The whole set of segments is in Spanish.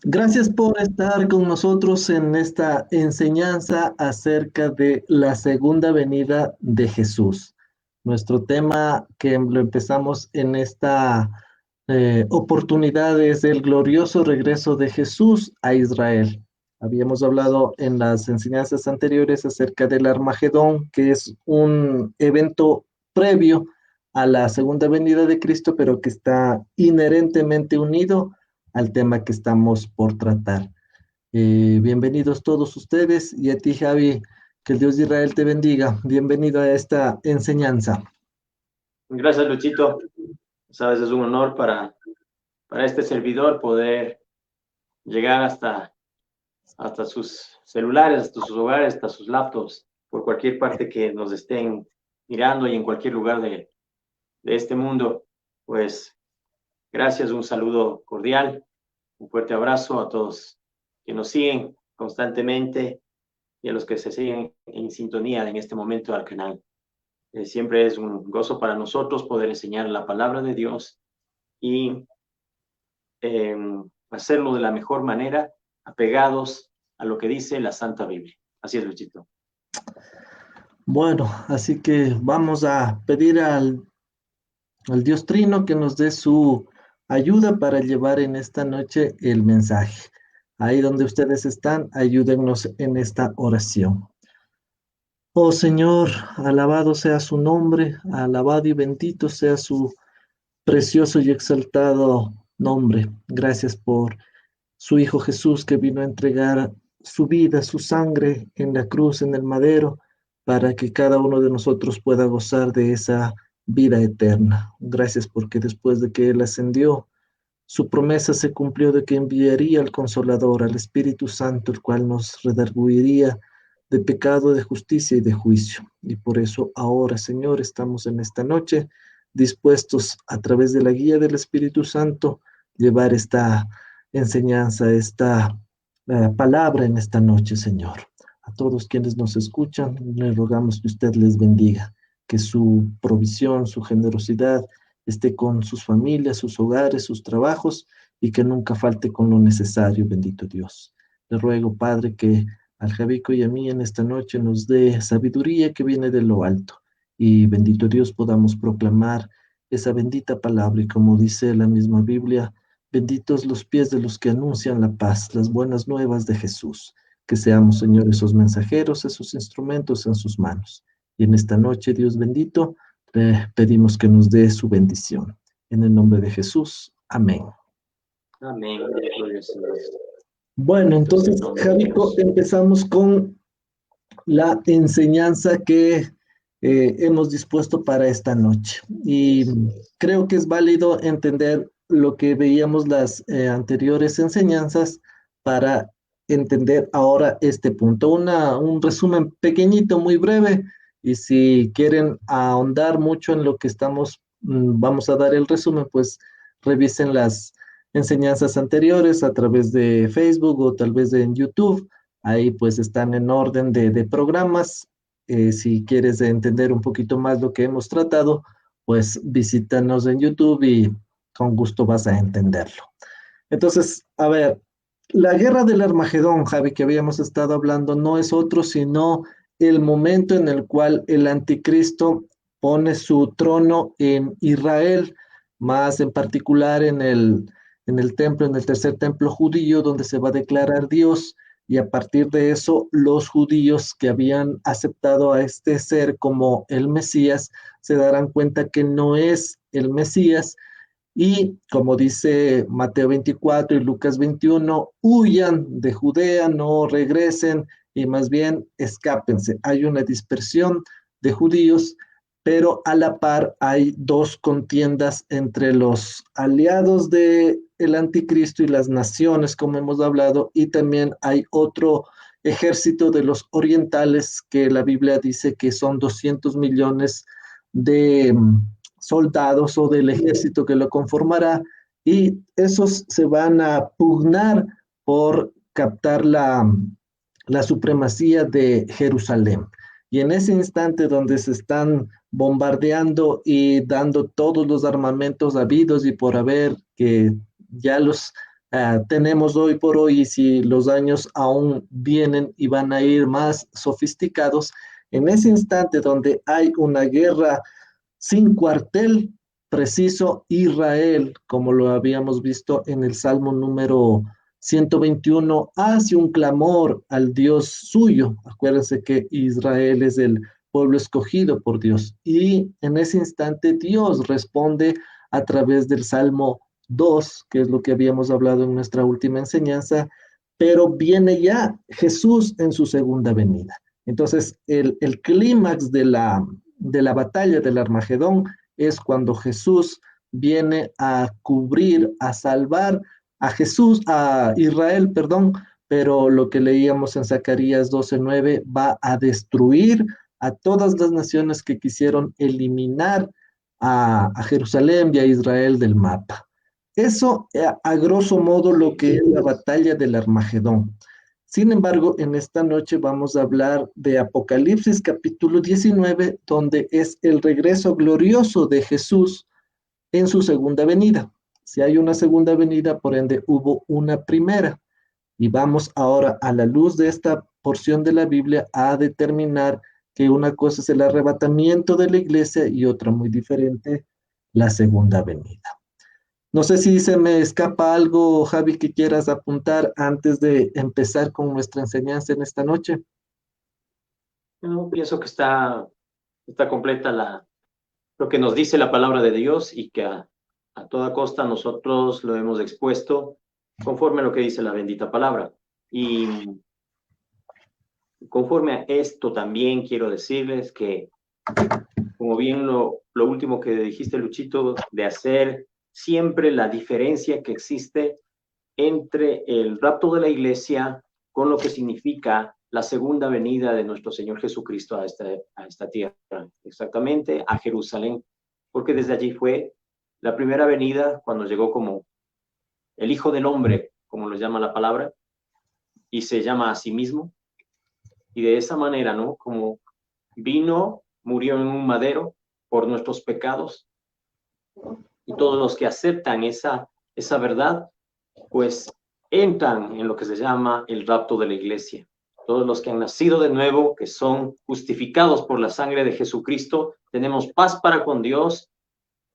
Gracias por estar con nosotros en esta enseñanza acerca de la segunda venida de Jesús. Nuestro tema que lo empezamos en esta oportunidad es el glorioso regreso de Jesús a Israel. Habíamos hablado en las enseñanzas anteriores acerca del Armagedón, que es un evento previo a la segunda venida de Cristo, pero que está inherentemente unido al tema que estamos por tratar. Bienvenidos todos ustedes y a ti, Javi, que el Dios de Israel te bendiga. Bienvenido a esta enseñanza. Gracias, Luchito. Sabes, es un honor para este servidor poder llegar hasta sus celulares, hasta sus hogares, hasta sus laptops, por cualquier parte que nos estén mirando y en cualquier lugar de este mundo. Pues gracias, un saludo cordial, un fuerte abrazo a todos que nos siguen constantemente y a los que se siguen en sintonía en este momento al canal. Siempre es un gozo para nosotros poder enseñar la palabra de Dios y eh, hacerlo de la mejor manera, apegados a lo que dice la Santa Biblia. Así es, Luchito. Bueno, así que vamos a pedir al Dios Trino que nos dé su ayuda para llevar en esta noche el mensaje. Ahí donde ustedes están, ayúdennos en esta oración. Oh Señor, alabado sea su nombre, alabado y bendito sea su precioso y exaltado nombre. Gracias por su Hijo Jesús que vino a entregar su vida, su sangre en la cruz, en el madero, para que cada uno de nosotros pueda gozar de esa vida eterna. Gracias porque después de que Él ascendió, su promesa se cumplió de que enviaría al Consolador, al Espíritu Santo, el cual nos redarguiría de pecado, de justicia y de juicio. Y por eso ahora, Señor, estamos en esta noche dispuestos a través de la guía del Espíritu Santo llevar esta enseñanza, esta palabra en esta noche, Señor. A todos quienes nos escuchan, le rogamos que usted les bendiga, que su provisión, su generosidad esté con sus familias, sus hogares, sus trabajos y que nunca falte con lo necesario, bendito Dios. Le ruego, Padre, que al Javico y a mí en esta noche nos dé sabiduría que viene de lo alto y bendito Dios podamos proclamar esa bendita palabra y como dice la misma Biblia, benditos los pies de los que anuncian la paz, las buenas nuevas de Jesús. Que seamos, Señor, esos mensajeros, esos instrumentos en sus manos. Y en esta noche, Dios bendito, le pedimos que nos dé su bendición. En el nombre de Jesús. Amén. Amén. Gloria al Señor. Bueno, Bendito sea el entonces, nombre de Javico, Dios. empezamos con la enseñanza que hemos dispuesto para esta noche. Y creo que es válido entender lo que veíamos las anteriores enseñanzas para entender ahora este punto. Un resumen pequeñito, muy breve, y si quieren ahondar mucho en lo que estamos, vamos a dar el resumen, pues revisen las enseñanzas anteriores a través de Facebook o tal vez en YouTube. Ahí pues están en orden de programas. Si quieres entender un poquito más lo que hemos tratado, pues visítanos en YouTube y con gusto vas a entenderlo. Entonces, a ver, la guerra del Armagedón, Javi, que habíamos estado hablando, no es otro sino el momento en el cual el anticristo pone su trono en Israel, más en particular en el templo, en el tercer templo judío, donde se va a declarar Dios. Y a partir de eso, los judíos que habían aceptado a este ser como el Mesías se darán cuenta que no es el Mesías, y como dice Mateo 24 y Lucas 21, huyan de Judea, no regresen y más bien escápense. Hay una dispersión de judíos, pero a la par hay dos contiendas entre los aliados del anticristo y las naciones, como hemos hablado, y también hay otro ejército de los orientales que la Biblia dice que son 200 millones de soldados o del ejército que lo conformará, y esos se van a pugnar por captar la supremacía de Jerusalén. Y en ese instante donde se están bombardeando y dando todos los armamentos habidos y por haber, que ya los tenemos hoy por hoy, y si los años aún vienen y van a ir más sofisticados, en ese instante donde hay una guerra sin cuartel preciso, Israel, como lo habíamos visto en el Salmo número 121, hace un clamor al Dios suyo. Acuérdense que Israel es el pueblo escogido por Dios. Y en ese instante Dios responde a través del Salmo 2, que es lo que habíamos hablado en nuestra última enseñanza, pero viene ya Jesús en su segunda venida. Entonces, el clímax de la batalla del Armagedón es cuando Jesús viene a cubrir, a salvar a Jesús, a Israel, perdón, pero lo que leíamos en Zacarías 12:9 va a destruir a todas las naciones que quisieron eliminar a Jerusalén y a Israel del mapa. Eso a grosso modo lo que es la batalla del Armagedón. Sin embargo, en esta noche vamos a hablar de Apocalipsis capítulo 19, donde es el regreso glorioso de Jesús en su segunda venida. Si hay una segunda venida, por ende hubo una primera. Y vamos ahora a la luz de esta porción de la Biblia a determinar que una cosa es el arrebatamiento de la iglesia y otra muy diferente, la segunda venida. No sé si se me escapa algo, Javi, que quieras apuntar antes de empezar con nuestra enseñanza en esta noche. No, pienso que está completa lo que nos dice la palabra de Dios y que a toda costa nosotros lo hemos expuesto conforme a lo que dice la bendita palabra. Y conforme a esto también quiero decirles que, como bien lo último que dijiste, Luchito, de hacer siempre la diferencia que existe entre el rapto de la iglesia con lo que significa la segunda venida de nuestro Señor Jesucristo a esta tierra, exactamente a Jerusalén, porque desde allí fue la primera venida cuando llegó como el Hijo del Hombre, como lo llama la palabra, y se llama a sí mismo, y de esa manera, ¿no? Como vino, murió en un madero por nuestros pecados, y todos los que aceptan esa verdad, pues entran en lo que se llama el rapto de la iglesia. Todos los que han nacido de nuevo, que son justificados por la sangre de Jesucristo, tenemos paz para con Dios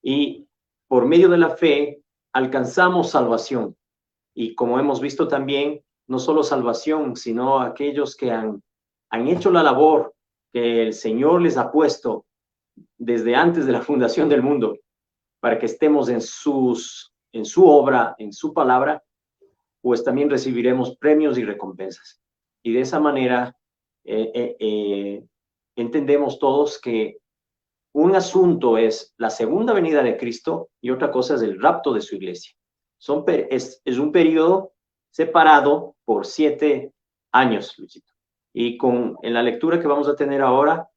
y por medio de la fe alcanzamos salvación. Y como hemos visto también, no solo salvación, sino aquellos que han hecho la labor que el Señor les ha puesto desde antes de la fundación del mundo, para que estemos en su obra, en su palabra, pues también recibiremos premios y recompensas. Y de esa manera entendemos todos que un asunto es la segunda venida de Cristo y otra cosa es el rapto de su iglesia. Es un periodo separado por 7 años, Luchito. Y en la lectura que vamos a tener ahora,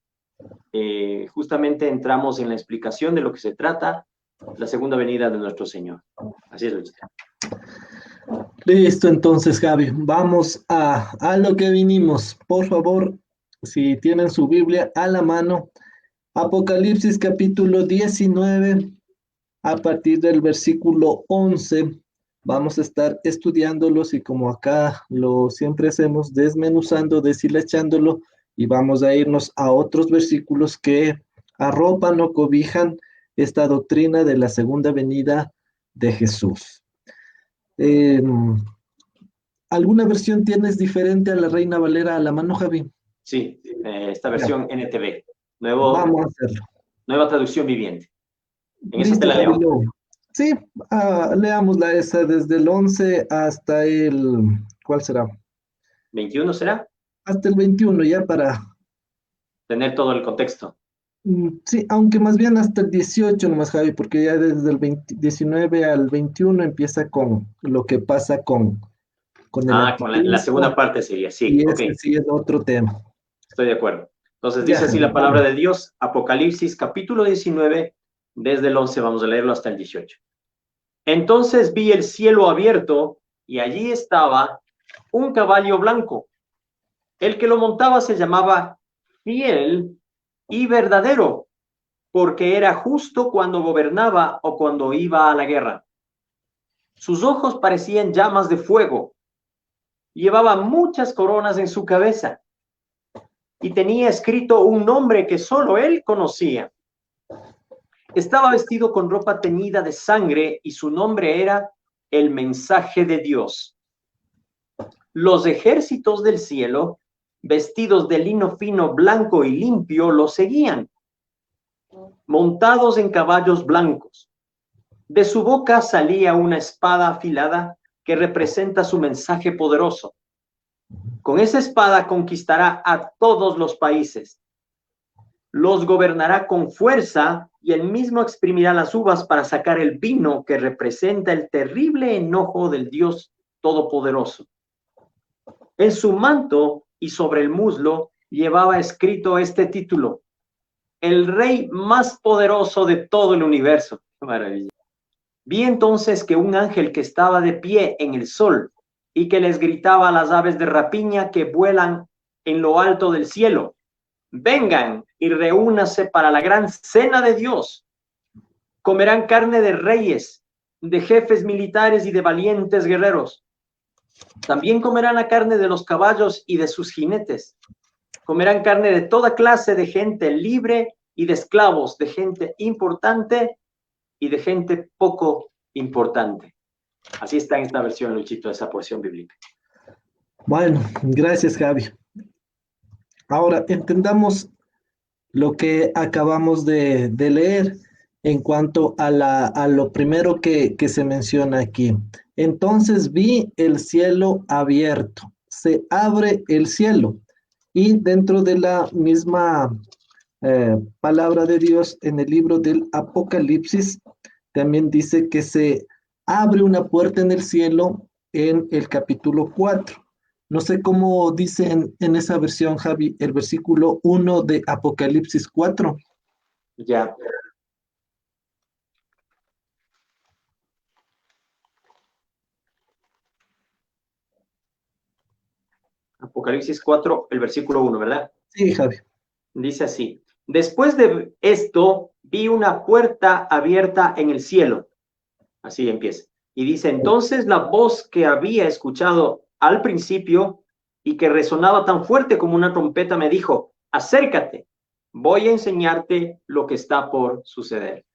justamente entramos en la explicación de lo que se trata la segunda venida de nuestro Señor. Así es, Luchito. Listo, entonces, Javi, vamos a lo que vinimos. Por favor, si tienen su Biblia a la mano, Apocalipsis capítulo 19, a partir del versículo 11, vamos a estar estudiándolos y como acá lo siempre hacemos, desmenuzando, deshilachándolo y vamos a irnos a otros versículos que arropan o cobijan esta doctrina de la segunda venida de Jesús. ¿Alguna versión tienes diferente a la Reina Valera a la mano, Javi? Sí, esta versión NTV, Vamos a hacerlo. Nueva traducción viviente. En esa te Listo, la Javi. leo. Sí, leámosla esa desde el 11 hasta ¿cuál será? 21 será, Hasta el 21 ya para, tener todo el contexto. sí, aunque más bien hasta el 18 nomás, Javi, porque ya desde el 19 al 21 empieza con lo que pasa con el Con la segunda anticristo, parte sería, sí, y ok, ese sí es otro tema. estoy de acuerdo. Entonces Ya, dice así Javi, la palabra de Dios, Apocalipsis capítulo 19, desde el 11 vamos a leerlo hasta el 18. Entonces vi el cielo abierto y allí estaba un caballo blanco. El que lo montaba se llamaba Fiel y Verdadero, porque era justo cuando gobernaba o cuando iba a la guerra. Sus ojos parecían llamas de fuego. Llevaba muchas coronas en su cabeza y tenía escrito un nombre que solo él conocía. Estaba vestido con ropa teñida de sangre y su nombre era el mensaje de Dios. Los ejércitos del cielo, vestidos de lino fino, blanco y limpio, lo seguían, montados en caballos blancos. De su boca salía una espada afilada que representa su mensaje poderoso. Con esa espada conquistará a todos los países. Los gobernará con fuerza y él mismo exprimirá las uvas para sacar el vino que representa el terrible enojo del Dios Todopoderoso. En su manto y sobre el muslo llevaba escrito este título: el rey más poderoso de todo el universo. ¡Qué maravilla! Vi entonces que un ángel que estaba de pie en el sol y que les gritaba a las aves de rapiña que vuelan en lo alto del cielo: vengan y reúnanse para la gran cena de Dios. Comerán carne de reyes, de jefes militares y de valientes guerreros. También comerán la carne de los caballos y de sus jinetes. Comerán carne de toda clase de gente libre y de esclavos, de gente importante y de gente poco importante. Así está en esta versión, Luchito, esa porción bíblica. Bueno, gracias, Javi. Ahora entendamos lo que acabamos de leer en cuanto a lo primero que se menciona aquí. Entonces vi el cielo abierto, se abre el cielo y dentro de la misma palabra de Dios en el libro del Apocalipsis también dice que se abre una puerta en el cielo en el capítulo 4. No sé cómo dice en esa versión, Javi, el versículo 1 de Apocalipsis 4. Ya. Apocalipsis 4, el versículo 1, ¿verdad? Sí, Javi. Dice así: después de esto, vi una puerta abierta en el cielo. Así empieza. Y dice: entonces la voz que había escuchado al principio y que resonaba tan fuerte como una trompeta me dijo: acércate, voy a enseñarte lo que está por suceder.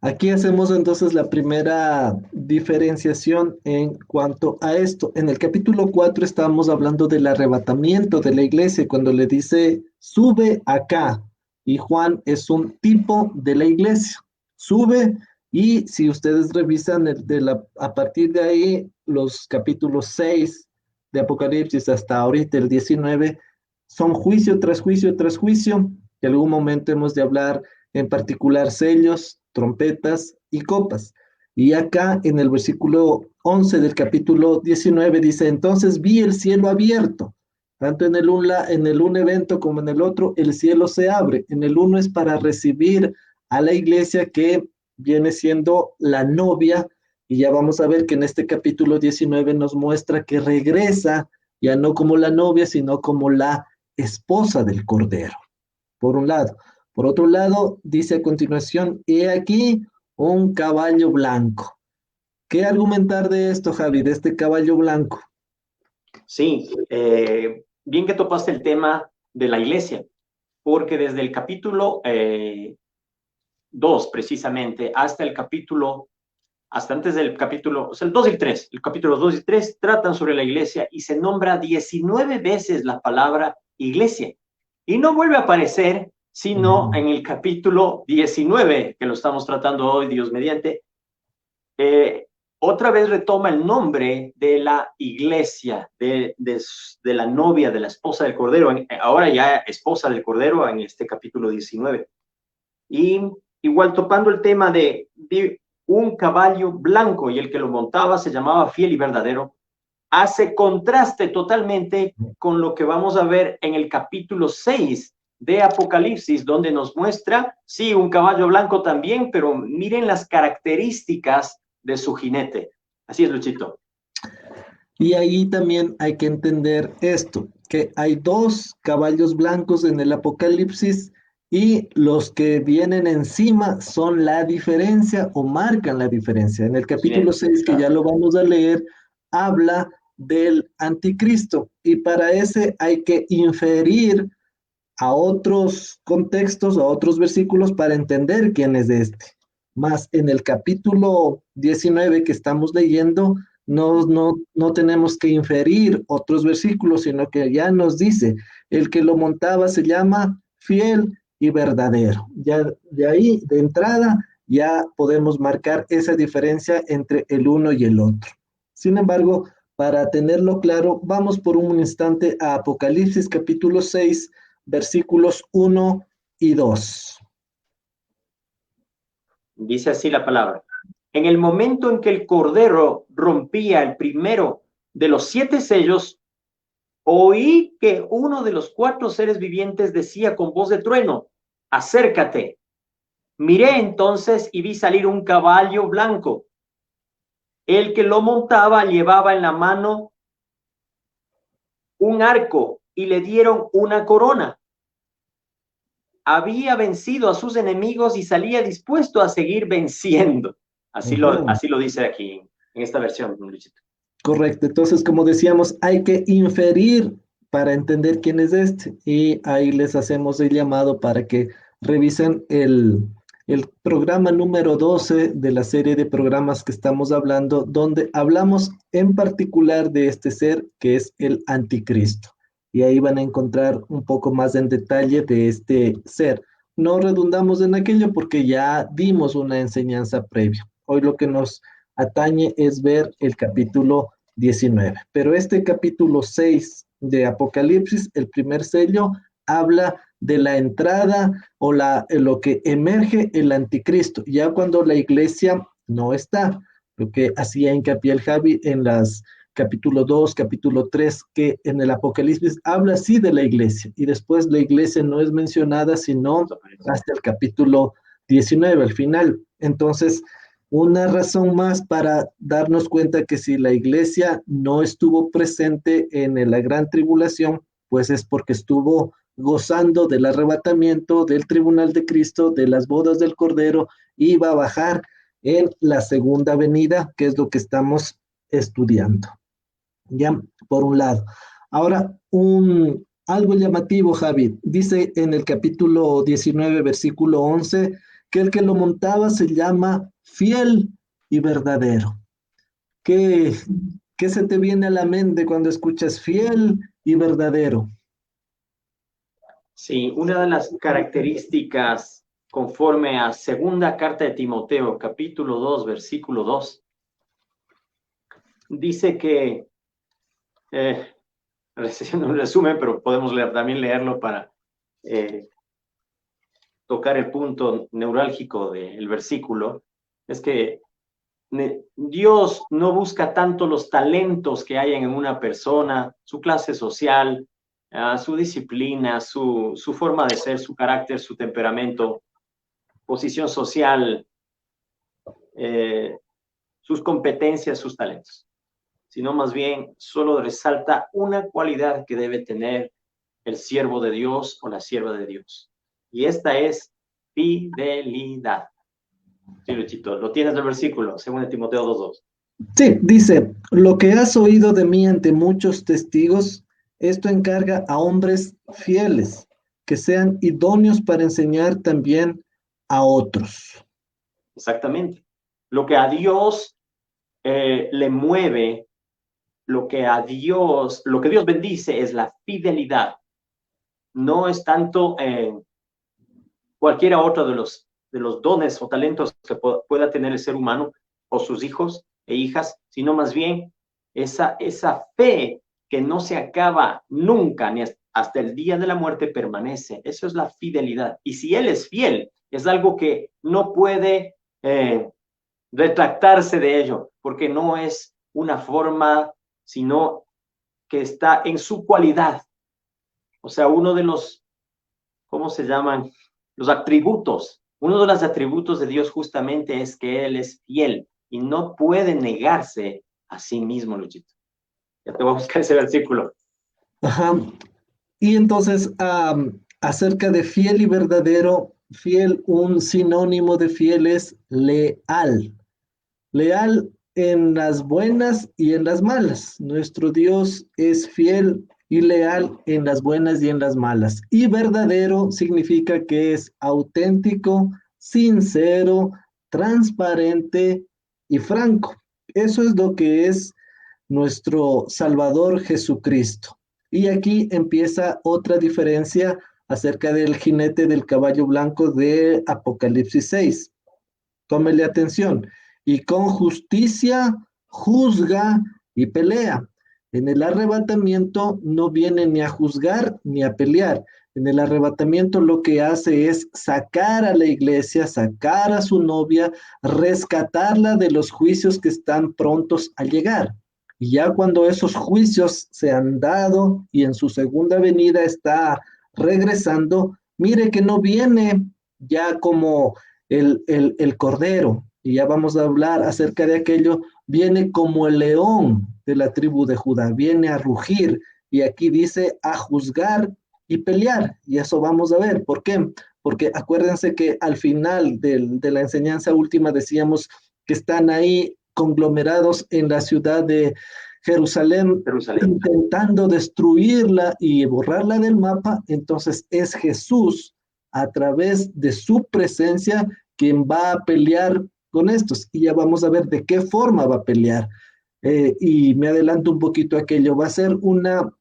Aquí hacemos entonces la primera diferenciación en cuanto a esto. En el capítulo 4 estábamos hablando del arrebatamiento de la iglesia, cuando le dice, sube acá. Y Juan es un tipo de la iglesia. Sube, y si ustedes revisan a partir de ahí, los capítulos 6 de Apocalipsis hasta ahorita el 19, son juicio tras juicio tras juicio. En algún momento hemos de hablar en particular sellos, trompetas y copas. Y acá en el versículo 11 del capítulo 19 dice, entonces vi el cielo abierto, tanto en el un evento como en el otro, el cielo se abre. En el uno es para recibir a la iglesia que viene siendo la novia, y ya vamos a ver que en este capítulo 19 nos muestra que regresa ya no como la novia, sino como la esposa del Cordero, por un lado. Por otro lado, dice a continuación, he aquí un caballo blanco. ¿Qué argumentar de esto, Javi, de este caballo blanco? Sí, bien que topaste el tema de la iglesia, porque desde el capítulo 2, precisamente, hasta el capítulo, hasta antes del capítulo, o sea, el 2 y el 3, el capítulo 2 y 3 tratan sobre la iglesia y se nombra 19 veces la palabra iglesia. Y no vuelve a aparecer sino en el capítulo 19, que lo estamos tratando hoy, Dios mediante. Otra vez retoma el nombre de la iglesia, de la novia, de la esposa del Cordero, ahora ya esposa del Cordero en este capítulo 19. Y igual topando el tema de un caballo blanco, y el que lo montaba se llamaba Fiel y Verdadero, hace contraste totalmente con lo que vamos a ver en el capítulo 6 de Apocalipsis, donde nos muestra, sí, un caballo blanco también, pero miren las características de su jinete. Así es, Luchito. Y ahí también hay que entender esto, que hay dos caballos blancos en el Apocalipsis y los que vienen encima son la diferencia o marcan la diferencia. En el capítulo 6, que ya lo vamos a leer, habla del anticristo y para ese hay que inferir a otros contextos, a otros versículos para entender quién es este. Más en el capítulo 19 que estamos leyendo, no tenemos que inferir otros versículos, sino que ya nos dice, el que lo montaba se llama fiel y verdadero. Ya de ahí, de entrada, ya podemos marcar esa diferencia entre el uno y el otro. Sin embargo, para tenerlo claro, vamos por un instante a Apocalipsis capítulo 6, versículos 1 y 2. Dice así la palabra. En el momento en que el Cordero rompía el primero de los 7 sellos, oí que uno de los 4 seres vivientes decía con voz de trueno, acércate. Miré entonces y vi salir un caballo blanco. El que lo montaba llevaba en la mano un arco y le dieron una corona. Había vencido a sus enemigos y salía dispuesto a seguir venciendo. Así lo dice aquí en esta versión, Luchito. Correcto. Entonces, como decíamos, hay que inferir para entender quién es este. Y ahí les hacemos el llamado para que revisen el programa número 12 de la serie de programas que estamos hablando, donde hablamos en particular de este ser que es el anticristo. Y ahí van a encontrar un poco más en detalle de este ser. No redundamos en aquello porque ya dimos una enseñanza previa. Hoy lo que nos atañe es ver el capítulo 19. Pero este capítulo 6 de Apocalipsis, el primer sello, habla de la entrada o lo que emerge el anticristo, ya cuando la iglesia no está. Lo que hacía hincapié el Javi en las capítulo 2, capítulo 3, que en el Apocalipsis habla así de la iglesia, y después la iglesia no es mencionada sino hasta el capítulo 19, al final. Entonces, una razón más para darnos cuenta que si la iglesia no estuvo presente en la gran tribulación, pues es porque estuvo gozando del arrebatamiento, del tribunal de Cristo, de las bodas del Cordero, y va a bajar en la segunda venida, que es lo que estamos estudiando. Ya, por un lado. Ahora, algo llamativo, Javi. Dice en el capítulo 19, versículo 11, que el que lo montaba se llama fiel y verdadero. ¿Qué, qué se te viene a la mente cuando escuchas fiel y verdadero? Sí, una de las características conforme a segunda carta de Timoteo, capítulo 2, versículo 2, dice que, haciendo un resumen, pero podemos también leerlo para tocar el punto neurálgico del versículo, es que Dios no busca tanto los talentos que hay en una persona, su clase social, su disciplina, su forma de ser, su carácter, su temperamento, posición social, sus competencias, sus talentos, sino más bien solo resalta una cualidad que debe tener el siervo de Dios o la sierva de Dios. Y esta es fidelidad. Sí, Luchito, lo tienes el versículo, según Timoteo 2:2. Sí, dice, lo que has oído de mí ante muchos testigos, esto encarga a hombres fieles, que sean idóneos para enseñar también a otros. Exactamente. Lo que a Dios le mueve, lo que Dios bendice es la fidelidad. No es tanto cualquiera otro de los dones o talentos que pueda tener el ser humano o sus hijos e hijas, sino más bien esa fe que no se acaba nunca, ni hasta el día de la muerte permanece. Eso es la fidelidad. Y si Él es fiel, es algo que no puede retractarse de ello, porque no es una forma, sino que está en su cualidad. O sea, uno de los, ¿cómo se llaman? Los atributos. Uno de los atributos de Dios justamente es que Él es fiel y no puede negarse a sí mismo, Luchito. Ya te voy a buscar ese versículo. Ajá. Y entonces, Acerca de fiel y verdadero, fiel, un sinónimo de fiel es leal. Leal en las buenas y en las malas. Nuestro Dios es fiel y leal en las buenas y en las malas. Y verdadero significa que es auténtico, sincero, transparente y franco. Eso es lo que es nuestro Salvador Jesucristo. Y aquí empieza otra diferencia acerca del jinete del caballo blanco de Apocalipsis 6. Tómele atención. Y con justicia juzga y pelea. En el arrebatamiento no viene ni a juzgar ni a pelear. En el arrebatamiento lo que hace es sacar a la iglesia, sacar a su novia, rescatarla de los juicios que están prontos a llegar. Y ya cuando esos juicios se han dado y en su segunda venida está regresando, mire que no viene ya como el cordero, y ya vamos a hablar acerca de aquello, viene como el león de la tribu de Judá, viene a rugir, y aquí dice a juzgar y pelear, y eso vamos a ver. ¿Por qué? Porque acuérdense que al final de la enseñanza última decíamos que están ahí conglomerados en la ciudad de Jerusalén, Jerusalén. intentando destruirla y borrarla del mapa. Entonces es Jesús a través de su presencia quien va a pelear con estos. Y ya vamos a ver de qué forma va a pelear. Y me adelanto un poquito a aquello. Va a ser una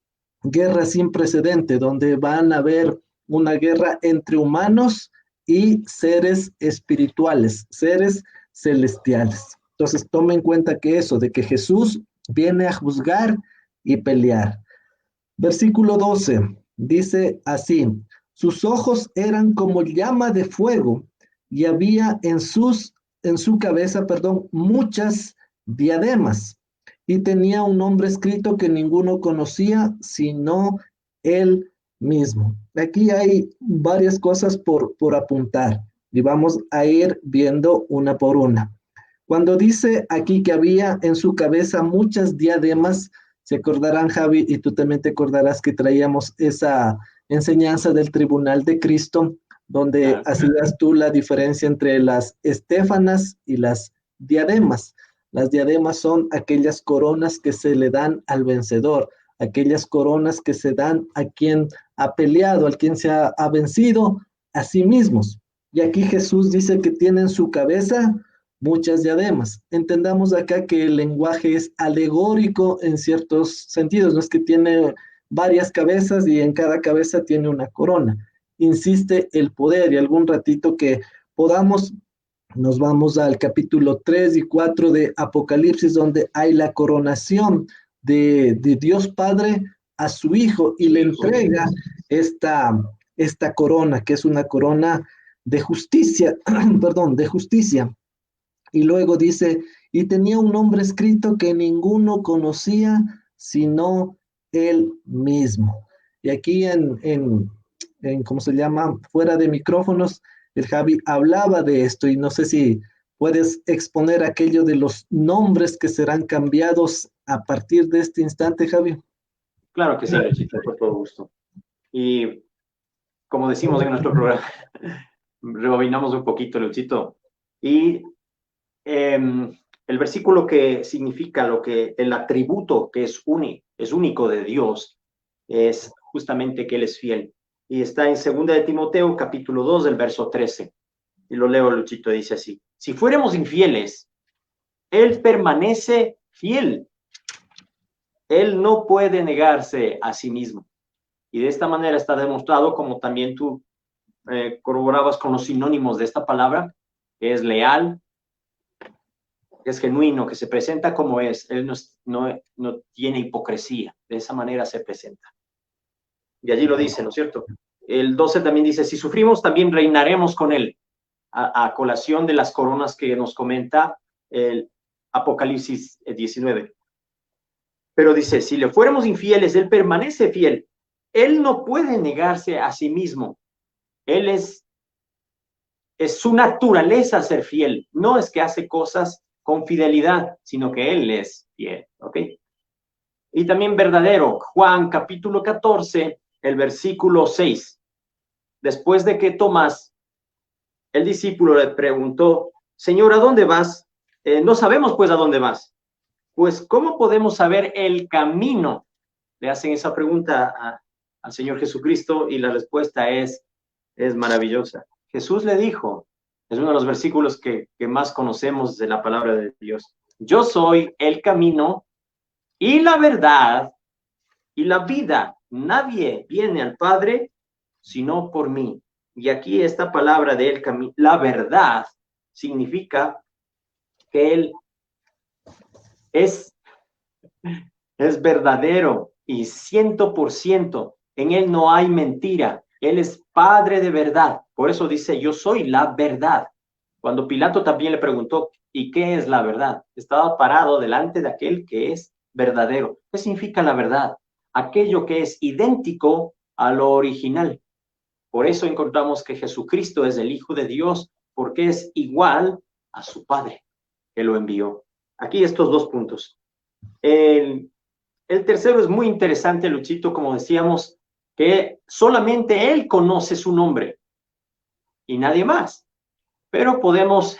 guerra sin precedente, donde van a haber una guerra entre humanos y seres espirituales, seres celestiales. Entonces, tome en cuenta que eso, de que Jesús viene a juzgar y pelear. Versículo 12 dice así: sus ojos eran como llama de fuego y había en su cabeza, perdón, muchas diademas, y tenía un nombre escrito que ninguno conocía sino él mismo. Aquí hay varias cosas por apuntar y vamos a ir viendo una por una. Cuando dice aquí que había en su cabeza muchas diademas, se acordarán, Javi, y tú también te acordarás que traíamos esa enseñanza del tribunal de Cristo, donde hacías tú la diferencia entre las estéfanas y las diademas. Las diademas son aquellas coronas que se le dan al vencedor, aquellas coronas que se dan a quien ha peleado, a quien se ha vencido a sí mismos. Y aquí Jesús dice que tiene en su cabeza muchas diademas. Entendamos acá que el lenguaje es alegórico en ciertos sentidos, no es que tiene varias cabezas y en cada cabeza tiene una corona. Insiste el poder, y algún ratito que podamos, nos vamos al capítulo 3 y 4 de Apocalipsis, donde hay la coronación de Dios Padre a su Hijo y le entrega esta corona, que es una corona de justicia, perdón, de justicia. Y luego dice, y tenía un nombre escrito que ninguno conocía sino él mismo. Y aquí ¿cómo se llama? Fuera de micrófonos, el Javi hablaba de esto y no sé si puedes exponer aquello de los nombres que serán cambiados a partir de este instante, Javi. Claro que sí, Luchito, por todo gusto. Y como decimos en nuestro programa, rebobinamos un poquito, Luchito. Y el versículo que significa el atributo que es único de Dios, es justamente que Él es fiel. Y está en 2 de Timoteo, capítulo 2, del verso 13. Y lo leo, Luchito, dice así: si fuéramos infieles, Él permanece fiel. Él no puede negarse a sí mismo. Y de esta manera está demostrado, como también tú corroborabas con los sinónimos de esta palabra, que es leal, que es genuino, que se presenta como es. Él no tiene hipocresía. De esa manera se presenta. Y allí lo dice, ¿no es cierto? El 12 también dice, si sufrimos, también reinaremos con Él. A colación de las coronas que nos comenta el Apocalipsis 19. Pero dice, si le fuéramos infieles, Él permanece fiel. Él no puede negarse a sí mismo. Él es su naturaleza ser fiel. No es que hace cosas con fidelidad, sino que Él es fiel. ¿Ok? Y también verdadero. Juan capítulo 14, el versículo 6. después de que Tomás, el discípulo, le preguntó, Señor, ¿a dónde vas? No sabemos pues a dónde vas. Pues, ¿cómo podemos saber el camino? Le hacen esa pregunta al Señor Jesucristo y la respuesta es maravillosa. Jesús le dijo, es uno de los versículos que más conocemos de la palabra de Dios, yo soy el camino y la verdad y la vida. Nadie viene al Padre sino por mí. Y aquí esta palabra de él, la verdad, significa que él es verdadero y 100%. En él no hay mentira. Él es Padre de verdad. Por eso dice, yo soy la verdad. Cuando Pilato también le preguntó, ¿y qué es la verdad? Estaba parado delante de aquel que es verdadero. ¿Qué significa la verdad? Aquello que es idéntico a lo original. Por eso encontramos que Jesucristo es el Hijo de Dios, porque es igual a su Padre que lo envió. Aquí estos dos puntos. El tercero es muy interesante, Luchito, como decíamos, que solamente Él conoce su nombre y nadie más. Pero podemos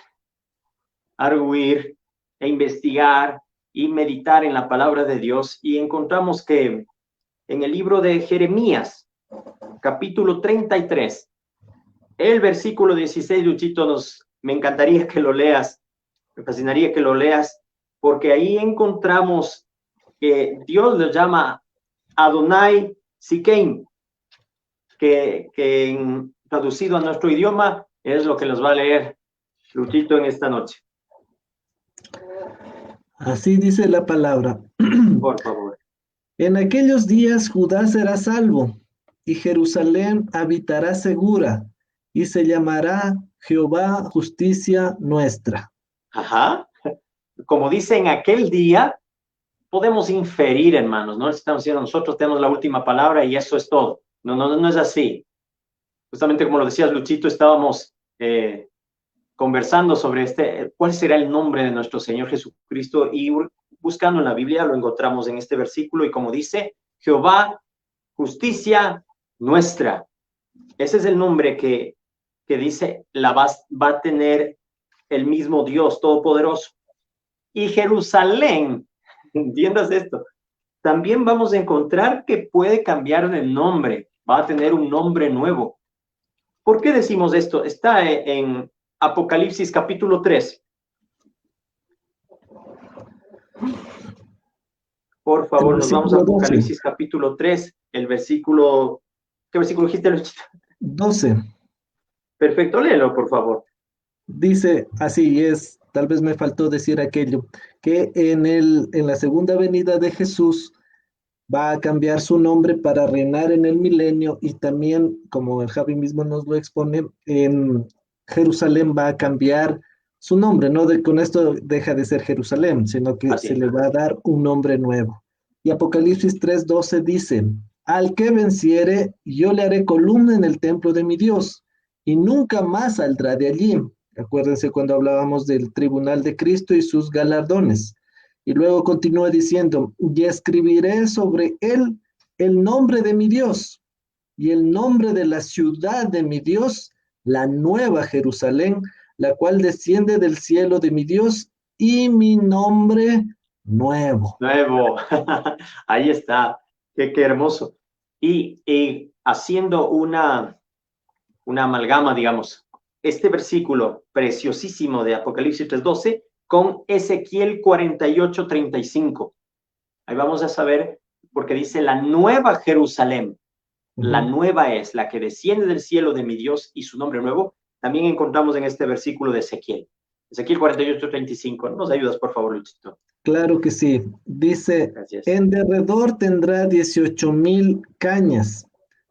arguir e investigar y meditar en la palabra de Dios y encontramos que en el libro de Jeremías, capítulo 33, el versículo 16, Luchito, me encantaría que lo leas, me fascinaría que lo leas, porque ahí encontramos que Dios lo llama Adonai Sikeim, que traducido a nuestro idioma es lo que nos va a leer Luchito en esta noche. Así dice la palabra. Por favor. En aquellos días Judá será salvo, y Jerusalén habitará segura, y se llamará Jehová justicia nuestra. Ajá. Como dice en aquel día, podemos inferir, hermanos, no estamos diciendo nosotros tenemos la última palabra y eso es todo. No es así. Justamente como lo decías, Luchito, estábamos conversando sobre cuál será el nombre de nuestro Señor Jesucristo y buscando en la Biblia lo encontramos en este versículo y como dice, Jehová, justicia nuestra. Ese es el nombre que dice, va a tener el mismo Dios Todopoderoso. Y Jerusalén, entiendas esto, también vamos a encontrar que puede cambiar de nombre, va a tener un nombre nuevo. ¿Por qué decimos esto? Está en Apocalipsis capítulo 3. Por favor, nos vamos a Apocalipsis 12. Capítulo 3, el versículo... ¿Qué versículo dijiste, Luchito? 12. Perfecto, léelo, por favor. Dice, así es, tal vez me faltó decir aquello, que en la segunda venida de Jesús va a cambiar su nombre para reinar en el milenio y también, como el Javi mismo nos lo expone, en Jerusalén va a cambiar su nombre, no con esto deja de ser Jerusalén, sino que se le va a dar un nombre nuevo. Y Apocalipsis 3:12 dice, al que venciere, yo le haré columna en el templo de mi Dios, y nunca más saldrá de allí. Acuérdense cuando hablábamos del tribunal de Cristo y sus galardones. Y luego continúa diciendo, y escribiré sobre él el nombre de mi Dios y el nombre de la ciudad de mi Dios, la nueva Jerusalén, la cual desciende del cielo de mi Dios y mi nombre nuevo. Nuevo, ahí está, qué hermoso. Y haciendo una amalgama, digamos, este versículo preciosísimo de Apocalipsis 3:12 con Ezequiel 48:35. Ahí vamos a saber, porque dice la nueva Jerusalén, la nueva es la que desciende del cielo de mi Dios y su nombre nuevo. También encontramos en este versículo de Ezequiel 48:35. ¿Nos ayudas, por favor, Luchito? Claro que sí. Dice, gracias. En derredor tendrá 18,000 cañas,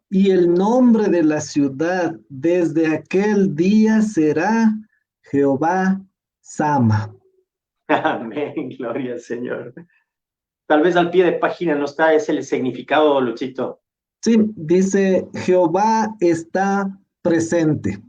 y el nombre de la ciudad desde aquel día será Jehová Sama. Amén, gloria al Señor. Tal vez al pie de página no está ese el significado, Luchito. Sí, dice Jehová está presente.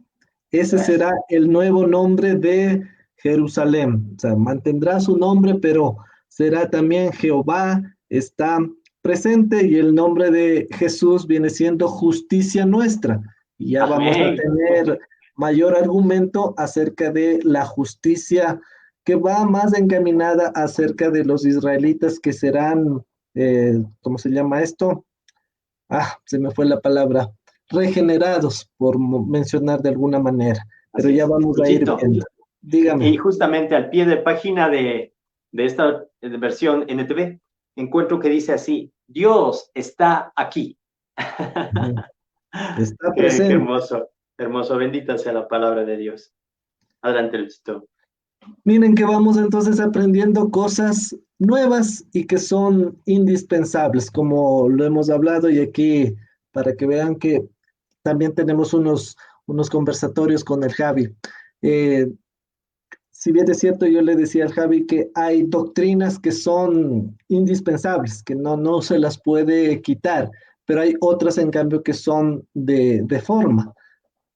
Ese será el nuevo nombre de Jerusalén. O sea, mantendrá su nombre, pero será también Jehová está presente y el nombre de Jesús viene siendo justicia nuestra. Y ya vamos a Amén. tener mayor argumento acerca de la justicia que va más encaminada acerca de los israelitas que serán, ¿cómo se llama esto? Se me fue la palabra, regenerados, por mencionar de alguna manera, pero Así ya es. vamos a ir Luchito, viendo. Dígame. y justamente al pie de página de esta versión NTV, encuentro que dice así, Dios está aquí. Ujú. Está Qué presente. hermoso, hermoso, bendita sea la palabra de Dios. Adelante, Luchito. Miren que vamos entonces aprendiendo cosas nuevas y que son indispensables, como lo hemos hablado y aquí para que vean que también tenemos unos conversatorios con el Javi. Eh, si bien es cierto, yo le decía al Javi que hay doctrinas que son indispensables, que no se las puede quitar, pero hay otras en cambio que son de forma.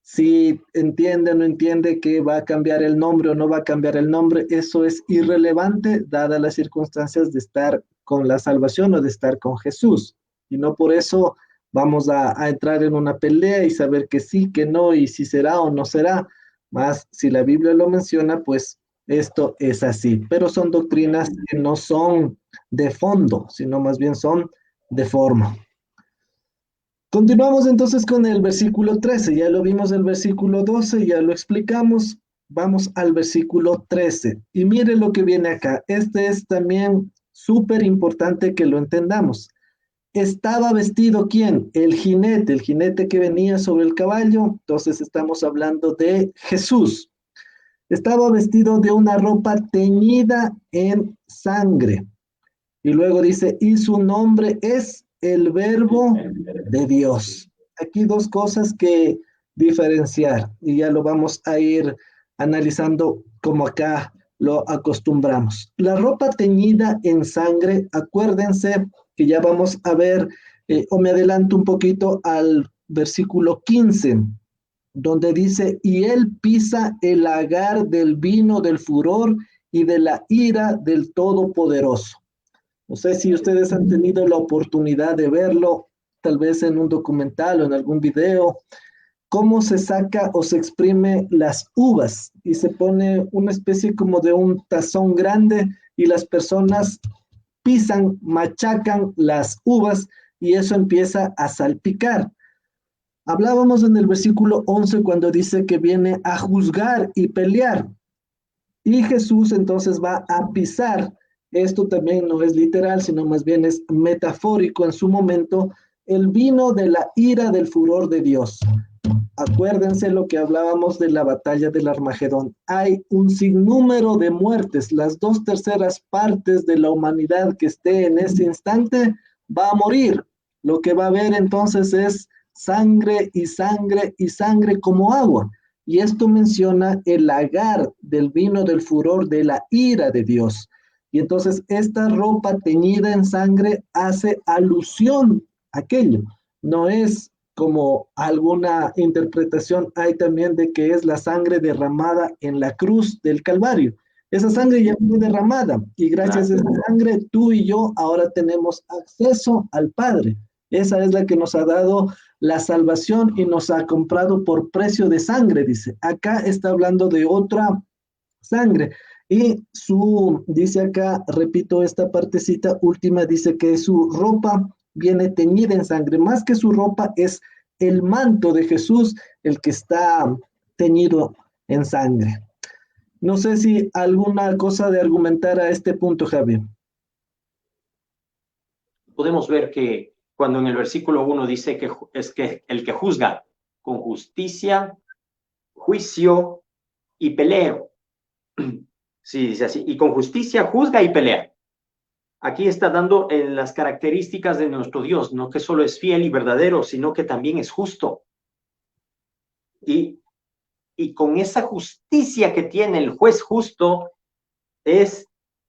Si entiende o no entiende que va a cambiar el nombre o no va a cambiar el nombre, eso es irrelevante dadas las circunstancias de estar con la salvación o de estar con Jesús. Y no por eso vamos a entrar en una pelea y saber que sí, que no, y si será o no será. Más si la Biblia lo menciona, pues esto es así. Pero son doctrinas que no son de fondo, sino más bien son de forma. Continuamos entonces con el versículo 13. Ya lo vimos el versículo 12, ya lo explicamos. Vamos al versículo 13. Y mire lo que viene acá. Este es también súper importante que lo entendamos. ¿Estaba vestido quién? El jinete que venía sobre el caballo. Entonces estamos hablando de Jesús. Estaba vestido de una ropa teñida en sangre. Y luego dice, y su nombre es el verbo de Dios. Aquí dos cosas que diferenciar y ya lo vamos a ir analizando como acá lo acostumbramos. La ropa teñida en sangre, acuérdense que ya vamos a ver, o me adelanto un poquito al versículo 15, donde dice, y él pisa el lagar del vino del furor y de la ira del Todopoderoso. No sé si ustedes han tenido la oportunidad de verlo, tal vez en un documental o en algún video, cómo se saca o se exprime las uvas y se pone una especie como de un tazón grande y las personas pisan, machacan las uvas y eso empieza a salpicar. Hablábamos en el versículo 11 cuando dice que viene a juzgar y pelear. Y Jesús entonces va a pisar. Esto también no es literal, sino más bien es metafórico en su momento, el vino de la ira del furor de Dios. Acuérdense lo que hablábamos de la batalla del Armagedón. Hay un sinnúmero de muertes. Las 2/3 de la humanidad que esté en ese instante va a morir. Lo que va a haber entonces es sangre y sangre y sangre como agua. Y esto menciona el lagar del vino del furor de la ira de Dios. Y entonces esta ropa teñida en sangre hace alusión a aquello. No es como alguna interpretación hay también de que es la sangre derramada en la cruz del Calvario. Esa sangre ya fue derramada y gracias a esa sangre tú y yo ahora tenemos acceso al Padre. Esa es la que nos ha dado la salvación y nos ha comprado por precio de sangre, dice. Acá está hablando de otra sangre. Y dice acá, repito esta partecita última, dice que su ropa viene teñida en sangre. Más que su ropa es el manto de Jesús el que está teñido en sangre. No sé si alguna cosa de argumentar a este punto, Javier. Podemos ver que cuando en el versículo 1 dice que es que el que juzga con justicia, juicio y peleo. Sí, dice así, y con justicia juzga y pelea. Aquí está dando las características de nuestro Dios, no que solo es fiel y verdadero, sino que también es justo. Y con esa justicia que tiene el juez justo, es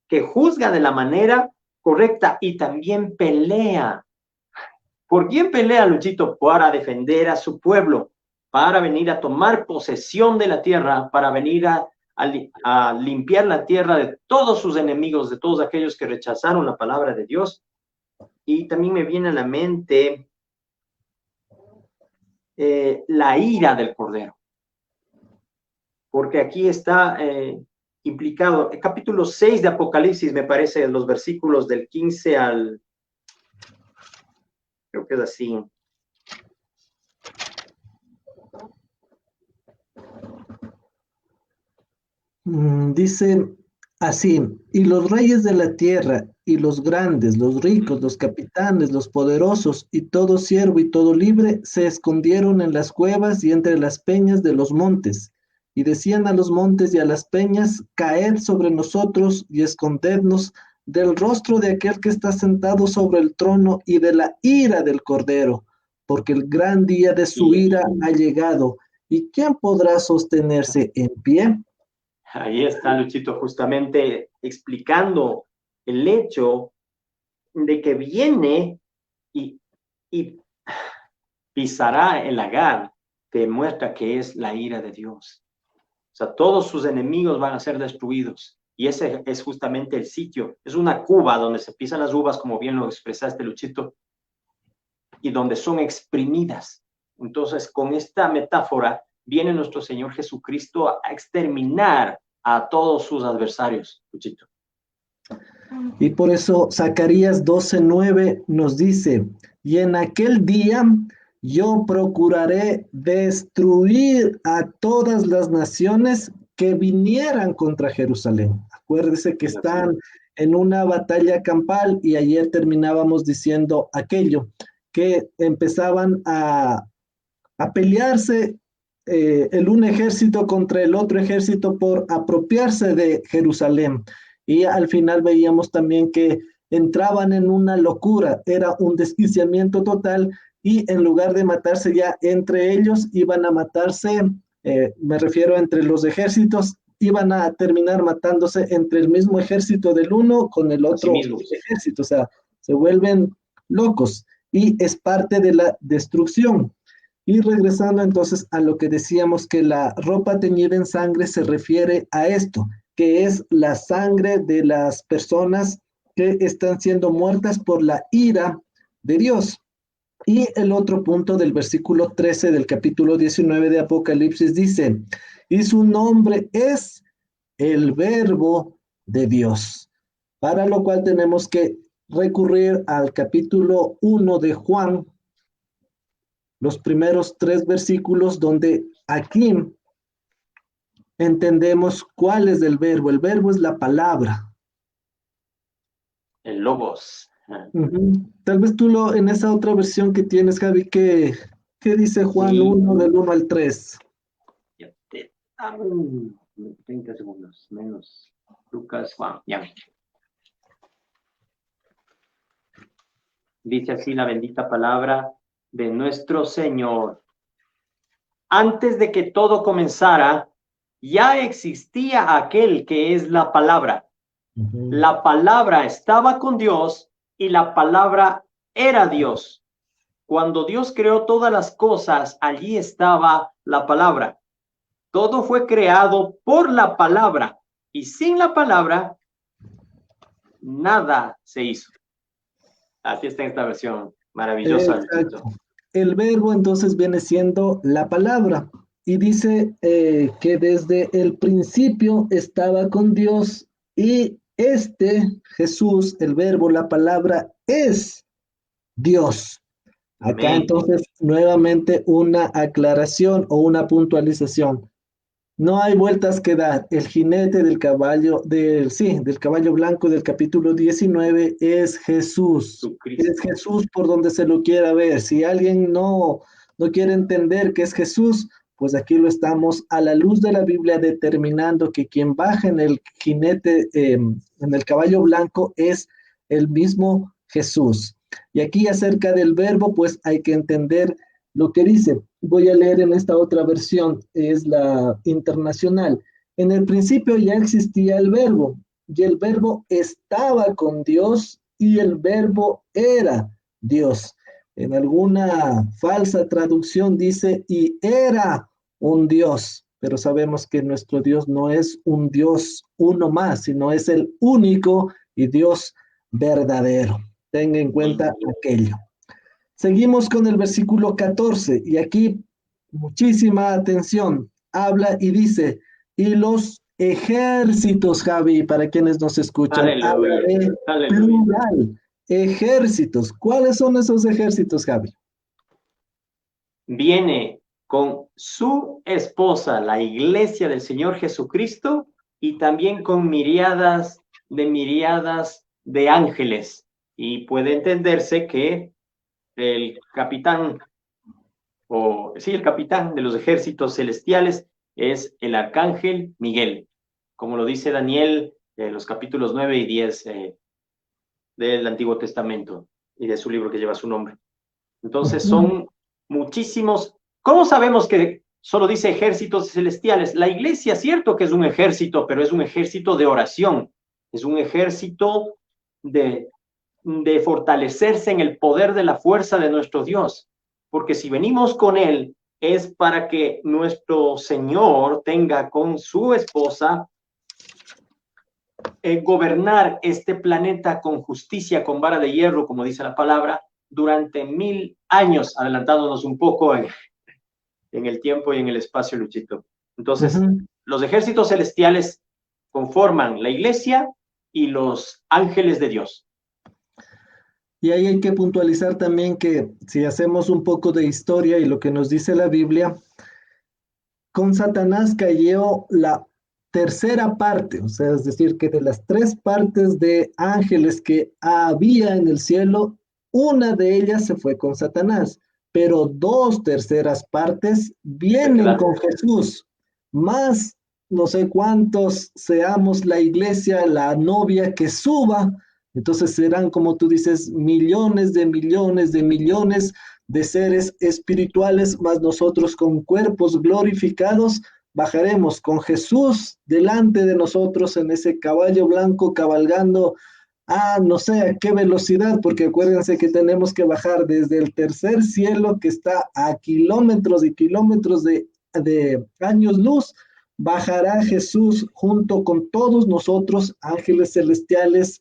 que juzga de la manera correcta y también pelea. ¿Por quién pelea, Luchito? Para defender a su pueblo, para venir a tomar posesión de la tierra, para venir a limpiar la tierra de todos sus enemigos, de todos aquellos que rechazaron la palabra de Dios. Y también me viene a la mente la ira del Cordero. Porque aquí está implicado, el capítulo 6 de Apocalipsis, me parece, los versículos del 15 al, creo que es así. Dice así: y los reyes de la tierra, y los grandes, los ricos, los capitanes, los poderosos, y todo siervo y todo libre, se escondieron en las cuevas y entre las peñas de los montes, y decían a los montes y a las peñas: caed sobre nosotros y escondednos del rostro de aquel que está sentado sobre el trono y de la ira del Cordero, porque el gran día de su ira ha llegado. ¿Y quién podrá sostenerse en pie? Ahí está Luchito justamente explicando el hecho de que viene y pisará el lagar, que demuestra que es la ira de Dios. O sea, todos sus enemigos van a ser destruidos. Y ese es justamente el sitio. Es una cuba donde se pisan las uvas, como bien lo expresaste, Luchito, y donde son exprimidas. Entonces, con esta metáfora, viene nuestro Señor Jesucristo a exterminar a todos sus adversarios, Luchito. Y por eso Zacarías 12:9 nos dice: y en aquel día yo procuraré destruir a todas las naciones que vinieran contra Jerusalén. Acuérdese que están en una batalla campal, y ayer terminábamos diciendo aquello, que empezaban a pelearse el un ejército contra el otro ejército por apropiarse de Jerusalén. Y al final veíamos también que entraban en una locura, era un desquiciamiento total, y en lugar de matarse ya entre ellos, iban a matarse, me refiero entre los ejércitos, iban a terminar matándose entre el mismo ejército del uno con el otro ejército, o sea, se vuelven locos, y es parte de la destrucción. Y regresando entonces a lo que decíamos, que la ropa teñida en sangre se refiere a esto, que es la sangre de las personas que están siendo muertas por la ira de Dios. Y el otro punto del versículo 13 del capítulo 19 de Apocalipsis dice: y su nombre es el Verbo de Dios. Para lo cual tenemos que recurrir al capítulo 1 de Juan, los primeros 3 versículos, donde aquí entendemos cuál es el verbo. El verbo es la palabra. El logos. Tal vez tú en esa otra versión que tienes, Javi, ¿qué dice Juan 1 del 1 al 3? 30 segundos, menos Lucas, Juan, ya. Dice así la bendita palabra de nuestro Señor: antes de que todo comenzara, ya existía aquel que es la palabra. La palabra estaba con Dios y la palabra era Dios. Cuando Dios creó todas las cosas, allí estaba la palabra. Todo fue creado por la palabra, y sin la palabra, nada se hizo. Así está en esta versión maravillosa. Exacto. El verbo entonces viene siendo la palabra, y dice que desde el principio estaba con Dios, y Jesús, el verbo, la palabra, es Dios. Acá Amén. entonces nuevamente una aclaración o una puntualización. No hay vueltas que dar. El jinete del caballo, del caballo blanco del capítulo 19 es Jesús. Es Jesús por donde se lo quiera ver. Si alguien no quiere entender que es Jesús, pues aquí lo estamos a la luz de la Biblia determinando que quien baja en el jinete, en el caballo blanco, es el mismo Jesús. Y aquí acerca del verbo, pues hay que entender lo que dice. Voy a leer en esta otra versión, es la internacional. En el principio ya existía el verbo, y el verbo estaba con Dios, y el verbo era Dios. En alguna falsa traducción dice: y era un Dios, pero sabemos que nuestro Dios no es un Dios uno más, sino es el único y Dios verdadero. Tenga en cuenta aquello. Seguimos con el versículo 14 y aquí muchísima atención. Habla y dice, y los ejércitos, Javi, para quienes nos escuchan, habla Aleluya, de aleluya. plural, ejércitos. ¿Cuáles son esos ejércitos, Javi? Viene con su esposa, la iglesia del Señor Jesucristo, y también con miriadas de ángeles. Y puede entenderse que el capitán, el capitán de los ejércitos celestiales es el arcángel Miguel, como lo dice Daniel en los capítulos 9 y 10 del Antiguo Testamento y de su libro que lleva su nombre. Entonces son muchísimos. ¿Cómo sabemos que solo dice ejércitos celestiales? La iglesia, cierto que es un ejército, pero es un ejército de oración, es un ejército de fortalecerse en el poder de la fuerza de nuestro Dios, porque si venimos con Él es para que nuestro Señor tenga con su esposa gobernar este planeta con justicia, con vara de hierro, como dice la palabra, durante 1000 años, adelantándonos un poco en el tiempo y en el espacio, Luchito. Entonces, los ejércitos celestiales conforman la iglesia y los ángeles de Dios. Y ahí hay que puntualizar también que si hacemos un poco de historia y lo que nos dice la Biblia, con Satanás cayó la tercera parte, o sea, es decir, que de las tres partes de ángeles que había en el cielo, una de ellas se fue con Satanás, pero dos terceras partes vienen con Jesús, más no sé cuántos seamos la iglesia, la novia que suba, entonces serán, como tú dices, millones de millones de millones de seres espirituales, más nosotros con cuerpos glorificados, bajaremos con Jesús delante de nosotros en ese caballo blanco cabalgando a no sé a qué velocidad, porque acuérdense que tenemos que bajar desde el tercer cielo que está a kilómetros y kilómetros de años luz, bajará Jesús junto con todos nosotros, ángeles celestiales,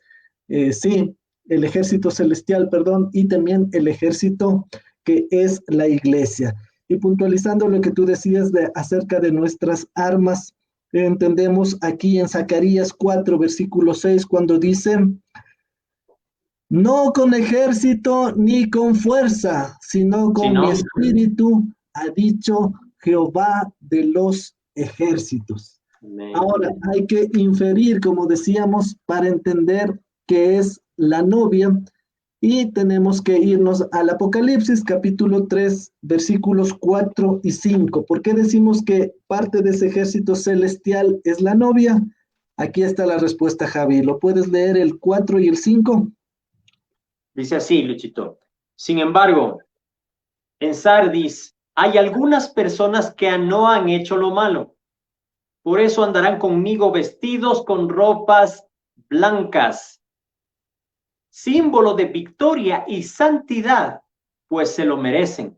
sí, el ejército celestial, perdón, y también el ejército que es la iglesia. Y puntualizando lo que tú decías acerca de nuestras armas, entendemos aquí en Zacarías 4, versículo 6, cuando dice, no con ejército ni con fuerza, sino con mi espíritu, ha dicho Jehová de los ejércitos. Ahora hay que inferir, como decíamos, para entender qué es la novia. Y tenemos que irnos al Apocalipsis capítulo 3, versículos 4 y 5. ¿Por qué decimos que parte de ese ejército celestial es la novia? Aquí está la respuesta, Javi. ¿Lo puedes leer el 4 y el 5? Dice así, Luchito. Sin embargo, en Sardis hay algunas personas que no han hecho lo malo. Por eso andarán conmigo vestidos con ropas blancas, símbolo de victoria y santidad, pues se lo merecen.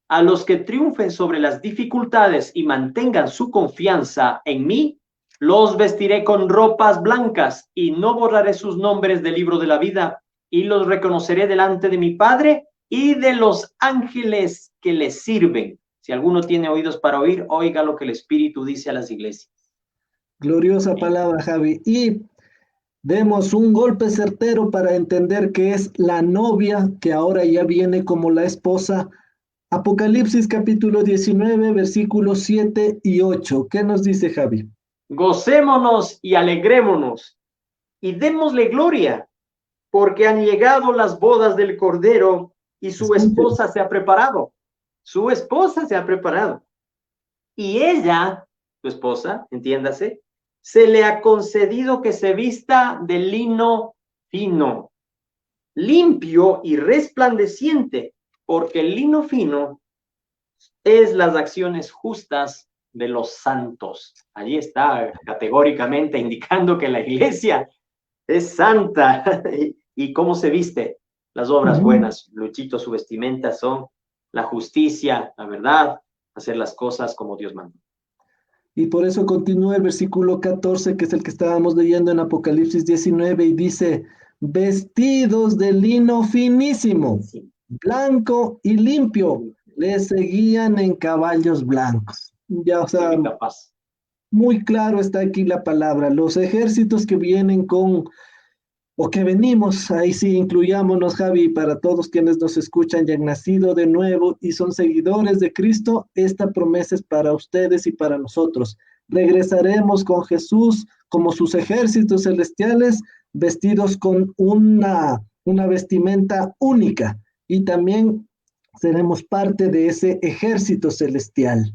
A los que triunfen sobre las dificultades y mantengan su confianza en mí, los vestiré con ropas blancas y no borraré sus nombres del libro de la vida y los reconoceré delante de mi Padre y de los ángeles que les sirven. Si alguno tiene oídos para oír, oiga lo que el Espíritu dice a las iglesias. Gloriosa palabra, Javi. Y demos un golpe certero para entender que es la novia que ahora ya viene como la esposa. Apocalipsis capítulo 19, versículos 7 y 8. ¿Qué nos dice Javi? Gocémonos y alegrémonos y démosle gloria, porque han llegado las bodas del Cordero y su esposa se ha preparado. Su esposa se ha preparado. Y ella, su esposa, entiéndase, se le ha concedido que se vista de lino fino, limpio y resplandeciente, porque el lino fino es las acciones justas de los santos. Allí está categóricamente indicando que la iglesia es santa. ¿Y cómo se viste? Las obras buenas. Luchito, su vestimenta son la justicia, la verdad, hacer las cosas como Dios manda. Y por eso continúa el versículo 14, que es el que estábamos leyendo en Apocalipsis 19, y dice, vestidos de lino finísimo, blanco y limpio, le seguían en caballos blancos. Ya, o sea, Significa paz. muy claro está aquí la palabra. Los ejércitos que vienen con, o que venimos, ahí sí incluyámonos, Javi, para todos quienes nos escuchan y han nacido de nuevo y son seguidores de Cristo, esta promesa es para ustedes y para nosotros. Regresaremos con Jesús como sus ejércitos celestiales, vestidos con una vestimenta única y también seremos parte de ese ejército celestial.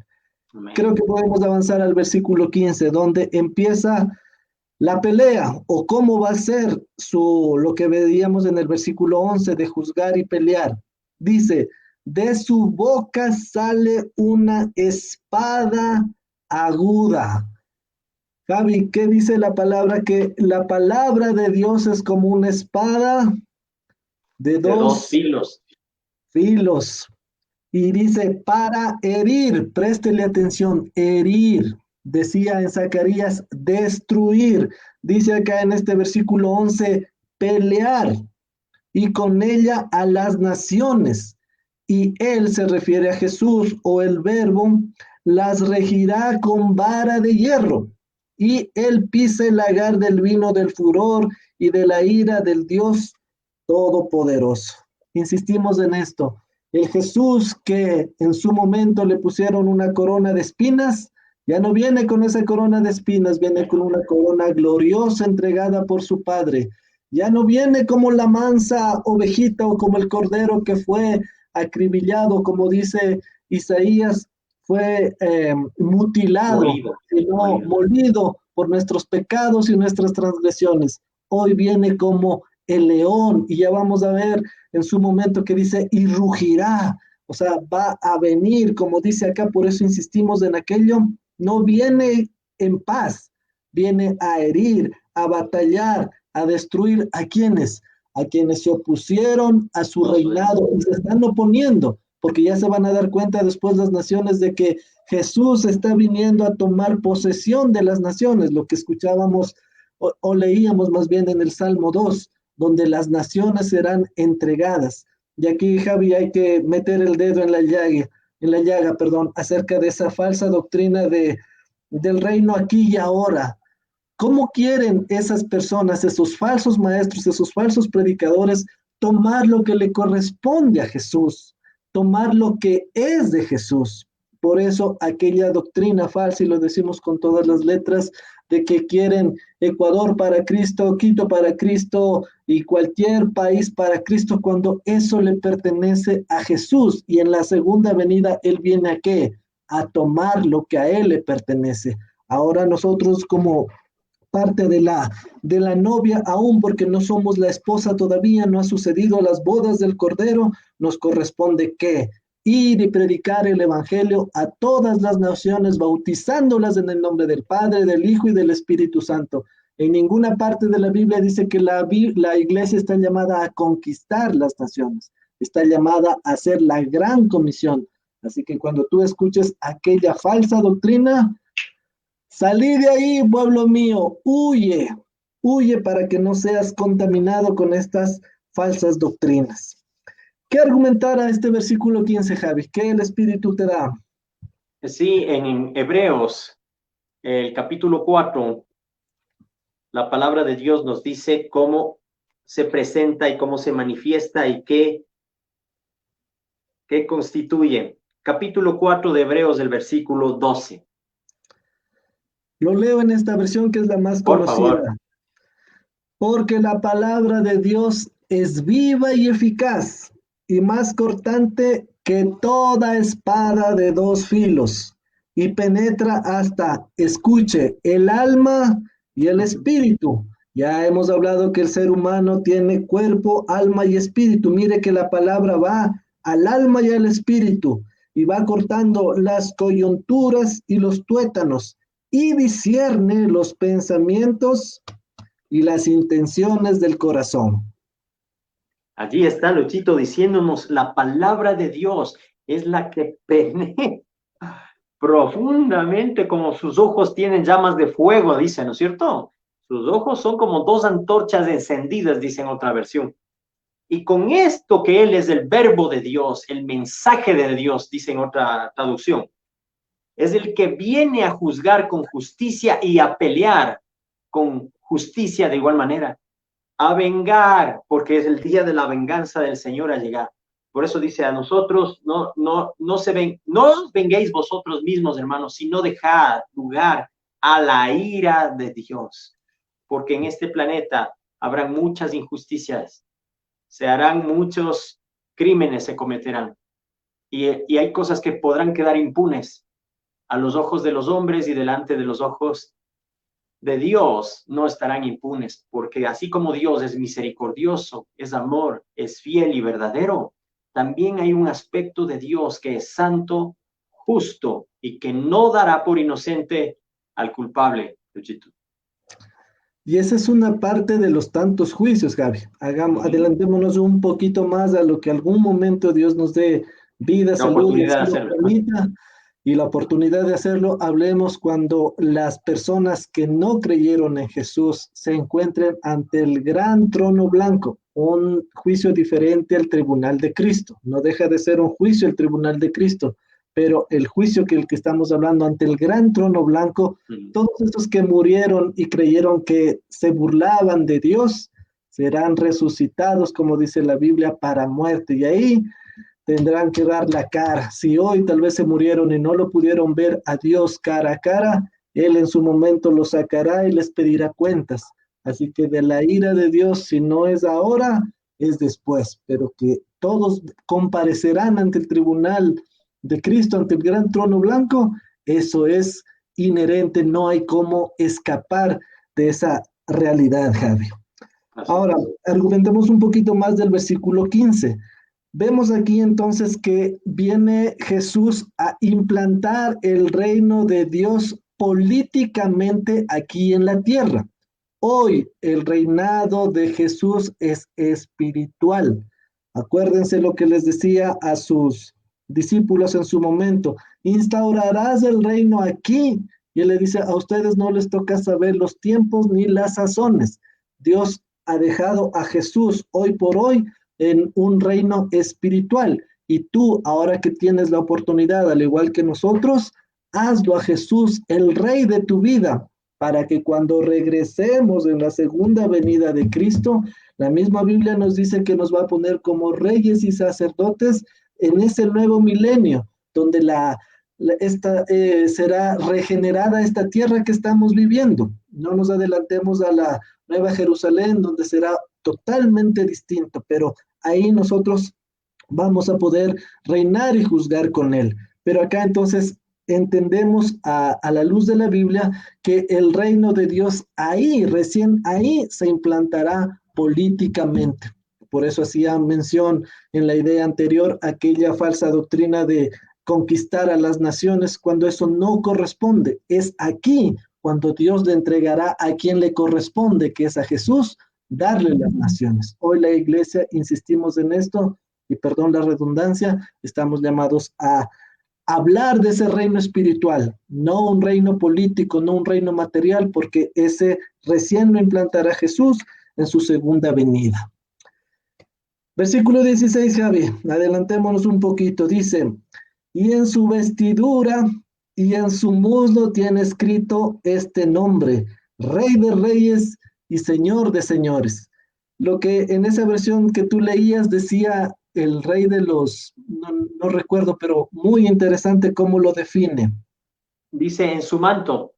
Amén. Creo que podemos avanzar al versículo 15, donde empieza la pelea o cómo va a ser lo que veíamos en el versículo 11 de juzgar y pelear. Dice, de su boca sale una espada aguda. Javi, ¿qué dice la palabra? Que la palabra de Dios es como una espada de De dos dos filos. filos. Y dice, para herir, préstele atención, herir. Decía en Zacarías, destruir. Dice acá en este versículo 11, pelear. Y con ella a las naciones. Y él se refiere a Jesús o el verbo, las regirá con vara de hierro. Y él pisa el lagar del vino del furor y de la ira del Dios Todopoderoso. Insistimos en esto. El Jesús que en su momento le pusieron una corona de espinas, ya no viene con esa corona de espinas, viene con una corona gloriosa entregada por su Padre. Ya no viene como la mansa ovejita o como el cordero que fue acribillado, como dice Isaías, fue mutilado, Molido. sino Molido. molido por nuestros pecados y nuestras transgresiones. Hoy viene como el león y ya vamos a ver en su momento que dice y rugirá, o sea, va a venir, como dice acá, por eso insistimos en aquello, no viene en paz, viene a herir, a batallar, a destruir a quienes se opusieron a su reinado y se están oponiendo, porque ya se van a dar cuenta después las naciones de que Jesús está viniendo a tomar posesión de las naciones, lo que escuchábamos o leíamos más bien en el Salmo 2, donde las naciones serán entregadas. Y aquí, Javi, hay que meter el dedo en la llaga, perdón, acerca de esa falsa doctrina del reino aquí y ahora. ¿Cómo quieren esas personas, esos falsos maestros, esos falsos predicadores, tomar lo que le corresponde a Jesús, tomar lo que es de Jesús? Por eso aquella doctrina falsa, y lo decimos con todas las letras, de que quieren Ecuador para Cristo, Quito para Cristo y cualquier país para Cristo, cuando eso le pertenece a Jesús. Y en la segunda venida, Él viene a qué? A tomar lo que a Él le pertenece. Ahora nosotros como parte de la novia, aún porque no somos la esposa todavía, no ha sucedido las bodas del Cordero, nos corresponde que ir y predicar el Evangelio a todas las naciones, bautizándolas en el nombre del Padre, del Hijo y del Espíritu Santo. En ninguna parte de la Biblia dice que la iglesia está llamada a conquistar las naciones, está llamada a hacer la gran comisión. Así que cuando tú escuches aquella falsa doctrina, salí de ahí, pueblo mío, huye, huye para que no seas contaminado con estas falsas doctrinas. ¿Qué argumentar a este versículo 15, Javi? ¿Qué el Espíritu te da? Sí, en Hebreos, el capítulo 4, la palabra de Dios nos dice cómo se presenta y cómo se manifiesta y qué constituye. Capítulo 4 de Hebreos, del versículo 12. Lo leo en esta versión que es la más Por favor. conocida. Porque la palabra de Dios es viva y eficaz y más cortante que toda espada de dos filos y penetra hasta, escuche, el alma y el espíritu. Ya hemos hablado que el ser humano tiene cuerpo, alma y espíritu. Mire que la palabra va al alma y al espíritu y va cortando las coyunturas y los tuétanos y discierne los pensamientos y las intenciones del corazón. Allí está Luchito diciéndonos, la palabra de Dios es la que penetra profundamente, como sus ojos tienen llamas de fuego, dice, ¿no es cierto? Sus ojos son como dos antorchas encendidas, dice en otra versión. Y con esto que Él es el verbo de Dios, el mensaje de Dios, dice en otra traducción, es el que viene a juzgar con justicia y a pelear con justicia de igual manera, a vengar, porque es el día de la venganza del Señor a llegar. Por eso dice a nosotros, no os venguéis vosotros mismos, hermanos, sino dejad lugar a la ira de Dios, porque en este planeta habrá muchas injusticias, se harán muchos crímenes, se cometerán, y hay cosas que podrán quedar impunes a los ojos de los hombres y delante de los ojos de Dios no estarán impunes, porque así como Dios es misericordioso, es amor, es fiel y verdadero, también hay un aspecto de Dios que es santo, justo y que no dará por inocente al culpable. Luchito. Y esa es una parte de los tantos juicios, Gaby. Adelantémonos un poquito más a lo que algún momento Dios nos dé vida, La salud y oportunidad de así lo hacerlo. permita, y la oportunidad de hacerlo. Hablemos cuando las personas que no creyeron en Jesús se encuentren ante el gran trono blanco, un juicio diferente al tribunal de Cristo. No deja de ser un juicio el tribunal de Cristo, pero el juicio el que estamos hablando ante el gran trono blanco, todos esos que murieron y creyeron que se burlaban de Dios, serán resucitados, como dice la Biblia, para muerte. Y ahí tendrán que dar la cara. Si hoy tal vez se murieron y no lo pudieron ver a Dios cara a cara, Él en su momento los sacará y les pedirá cuentas. Así que de la ira de Dios, si no es ahora, es después, pero que todos comparecerán ante el tribunal de Cristo, ante el gran trono blanco, eso es inherente, no hay cómo escapar de esa realidad, Javi. Ahora, argumentemos un poquito más del versículo 15. Vemos aquí entonces que viene Jesús a implantar el reino de Dios políticamente aquí en la tierra. Hoy el reinado de Jesús es espiritual. Acuérdense lo que les decía a sus discípulos en su momento: instaurarás el reino aquí. Y él le dice: a ustedes no les toca saber los tiempos ni las sazones. Dios ha dejado a Jesús hoy por hoy en un reino espiritual. Y tú, ahora que tienes la oportunidad, al igual que nosotros, hazlo a Jesús el rey de tu vida, para que cuando regresemos en la segunda venida de Cristo, la misma Biblia nos dice que nos va a poner como reyes y sacerdotes en ese nuevo milenio, donde será regenerada esta tierra que estamos viviendo. No nos adelantemos a la Nueva Jerusalén, donde será totalmente distinto, pero ahí nosotros vamos a poder reinar y juzgar con Él. Pero acá entonces entendemos a la luz de la Biblia que el reino de Dios ahí, recién ahí se implantará políticamente. Por eso hacía mención en la idea anterior aquella falsa doctrina de conquistar a las naciones, cuando eso no corresponde. Es aquí cuando Dios le entregará a quien le corresponde, que es a Jesús, darle las naciones. Hoy la iglesia, insistimos en esto, y perdón la redundancia, estamos llamados a hablar de ese reino espiritual, no un reino político, no un reino material, porque ese recién lo implantará Jesús en su segunda venida. Versículo 16, Javi, adelantémonos un poquito, dice: y en su vestidura y en su muslo tiene escrito este nombre: Rey de Reyes y Señor de Señores. Lo que en esa versión que tú leías decía el Rey de los, no recuerdo, pero muy interesante cómo lo define. Dice en su manto,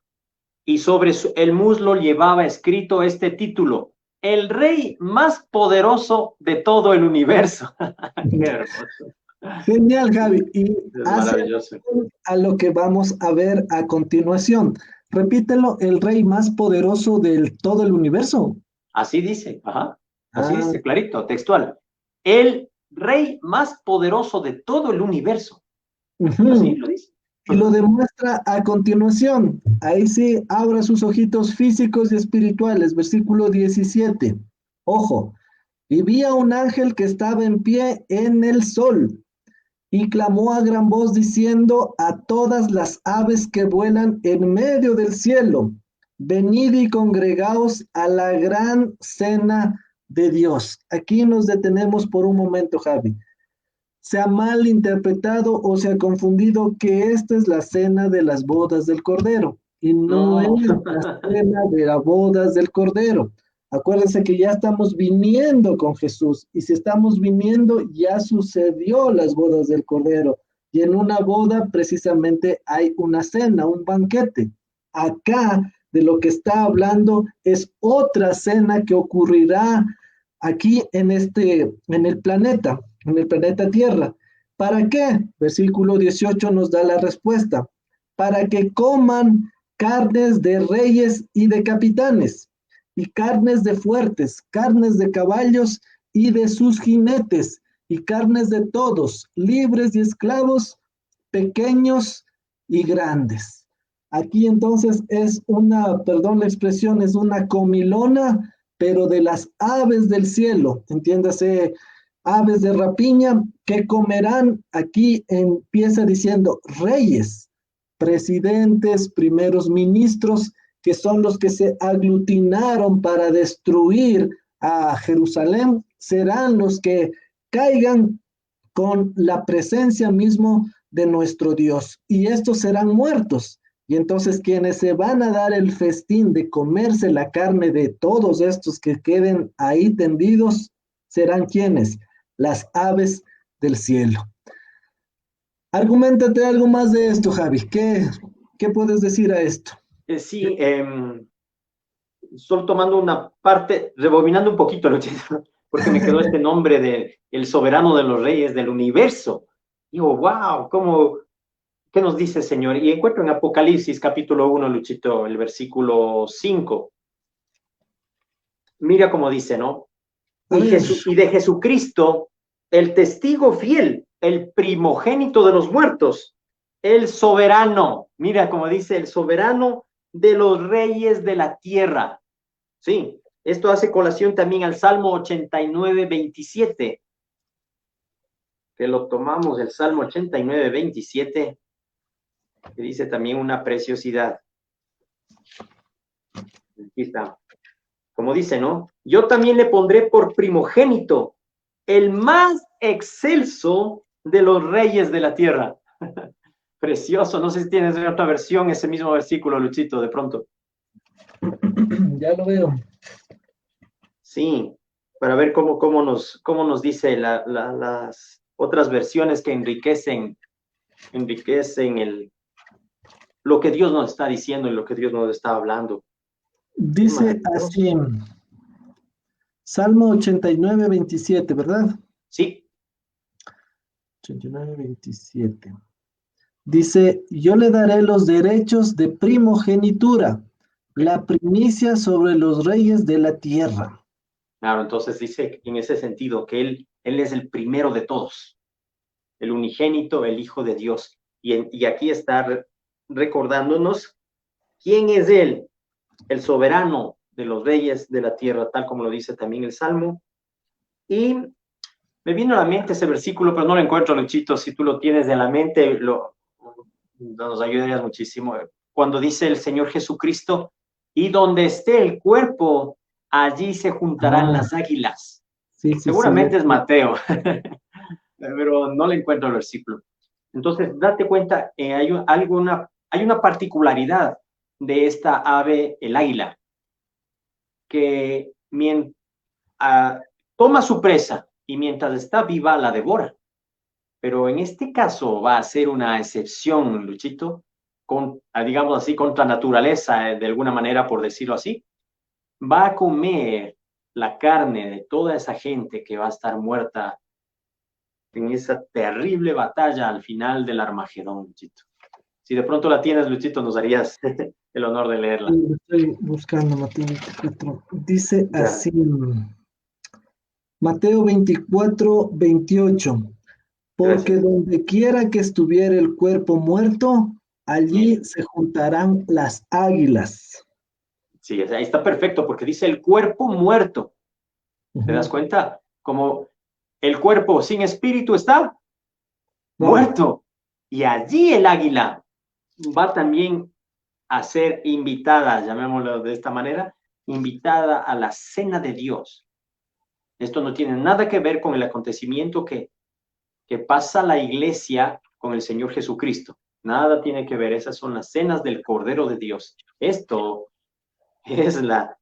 y sobre el muslo llevaba escrito este título: el Rey más poderoso de todo el universo. Qué hermoso. Genial, Javi. Y Es maravilloso. a lo que vamos a ver a continuación. Repítelo: el rey más poderoso de todo el universo. Así dice, ajá. Así dice, clarito, textual. El rey más poderoso de todo el universo. Así lo dice. Y lo demuestra a continuación. Ahí sí, abra sus ojitos físicos y espirituales. Versículo 17. Ojo. Y vi a un ángel que estaba en pie en el sol, y clamó a gran voz diciendo a todas las aves que vuelan en medio del cielo: venid y congregaos a la gran cena de Dios. Aquí nos detenemos por un momento, Javi. Se ha mal interpretado o se ha confundido que esta es la cena de las bodas del Cordero y no es No. la cena de las bodas del Cordero. Acuérdense que ya estamos viniendo con Jesús y si estamos viniendo ya sucedió las bodas del Cordero y en una boda precisamente hay una cena, un banquete. Acá de lo que está hablando es otra cena que ocurrirá aquí en el planeta Tierra. ¿Para qué? Versículo 18 nos da la respuesta. Para que coman carnes de reyes y de capitanes, y carnes de fuertes, carnes de caballos y de sus jinetes, y carnes de todos, libres y esclavos, pequeños y grandes. Aquí entonces es una, perdón la expresión, es una comilona, pero de las aves del cielo, entiéndase, aves de rapiña que comerán. Aquí empieza diciendo reyes, presidentes, primeros ministros, que son los que se aglutinaron para destruir a Jerusalén, serán los que caigan con la presencia mismo de nuestro Dios. Y estos serán muertos. Y entonces quienes se van a dar el festín de comerse la carne de todos estos que queden ahí tendidos, serán quienes, las aves del cielo. Argumentate algo más de esto, Javi. ¿Qué puedes decir a esto? Sí, solo tomando una parte, rebobinando un poquito, porque me quedó este nombre de el soberano de los reyes del universo. Digo, wow, ¿qué nos dice el Señor? Y encuentro en Apocalipsis capítulo 1, Luchito, el versículo 5. Mira cómo dice, ¿no? Y de Jesucristo, el testigo fiel, el primogénito de los muertos, el soberano, mira cómo dice, el soberano de los reyes de la tierra. Sí, esto hace colación también al Salmo 89, 27, que lo tomamos, el Salmo 89, 27, que dice también una preciosidad. Aquí está. Como dice, ¿no? Yo también le pondré por primogénito, el más excelso de los reyes de la tierra. Precioso, no sé si tienes otra versión, ese mismo versículo, Luchito, de pronto. Ya lo veo. Sí, para ver cómo nos dice las otras versiones que enriquecen lo que Dios nos está diciendo y lo que Dios nos está hablando. Dice así, Salmo 89, 27, ¿verdad? Sí. 89, 27. Dice, yo le daré los derechos de primogenitura, la primicia sobre los reyes de la tierra. Claro, entonces dice en ese sentido que él es el primero de todos, el unigénito, el Hijo de Dios. Y aquí está recordándonos quién es Él, el soberano de los reyes de la tierra, tal como lo dice también el Salmo. Y me vino a la mente ese versículo, pero no lo encuentro, Luchito. Si tú lo tienes en la mente, nos ayudarías muchísimo. Cuando dice el Señor Jesucristo, y donde esté el cuerpo, allí se juntarán las águilas. Sí, Seguramente sí. es Mateo, pero no le encuentro el versículo. Entonces, date cuenta, hay una particularidad de esta ave, el águila, que toma su presa y mientras está viva la devora. Pero en este caso va a ser una excepción, Luchito, digamos así, contra naturaleza, de alguna manera, por decirlo así. Va a comer la carne de toda esa gente que va a estar muerta en esa terrible batalla al final del Armagedón, Luchito. Si de pronto la tienes, Luchito, nos harías el honor de leerla. Estoy buscando Mateo 24. Dice así, Mateo 24, 28. Porque Gracias. donde quiera que estuviera el cuerpo muerto, allí se juntarán las águilas. Sí, ahí está perfecto, porque dice el cuerpo muerto. ¿Te das cuenta? Como el cuerpo sin espíritu está muerto. Y allí el águila va también a ser invitada, llamémoslo de esta manera, invitada a la cena de Dios. Esto no tiene nada que ver con el acontecimiento que pasa la iglesia con el Señor Jesucristo. Nada tiene que ver. Esas son las cenas del Cordero de Dios. Esto es la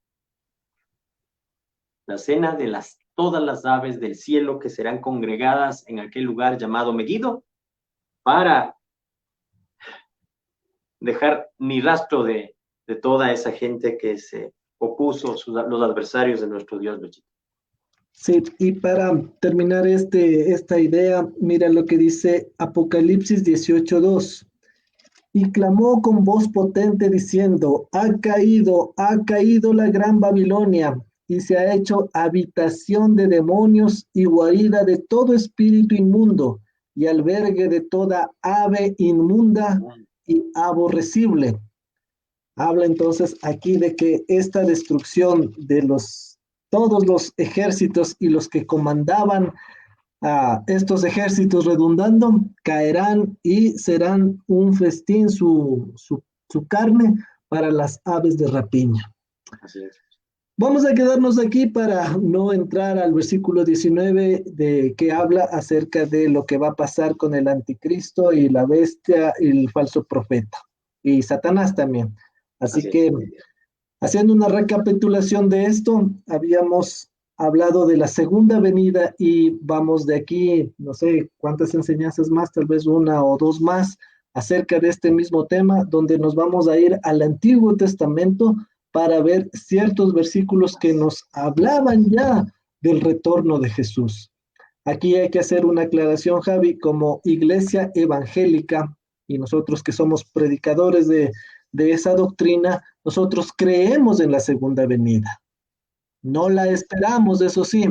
cena de todas las aves del cielo que serán congregadas en aquel lugar llamado Megiddo para dejar ni rastro de toda esa gente que se opuso, los adversarios de nuestro Dios. Sí, y para terminar esta idea, mira lo que dice Apocalipsis 18:2. Y clamó con voz potente diciendo, ha caído la gran Babilonia, y se ha hecho habitación de demonios y guarida de todo espíritu inmundo, y albergue de toda ave inmunda y aborrecible. Habla entonces aquí de que esta destrucción de todos los ejércitos y los que comandaban a estos ejércitos redundando, caerán y serán un festín su carne para las aves de rapiña. Así es. Vamos a quedarnos aquí para no entrar al versículo 19 de que habla acerca de lo que va a pasar con el anticristo y la bestia y el falso profeta y Satanás también. Así que, haciendo una recapitulación de esto, habíamos hablado de la segunda venida y vamos de aquí, no sé cuántas enseñanzas más, tal vez una o dos más, acerca de este mismo tema, donde nos vamos a ir al Antiguo Testamento para ver ciertos versículos que nos hablaban ya del retorno de Jesús. Aquí hay que hacer una aclaración, Javi, como iglesia evangélica y nosotros que somos predicadores de esa doctrina, nosotros creemos en la segunda venida. No la esperamos, eso sí.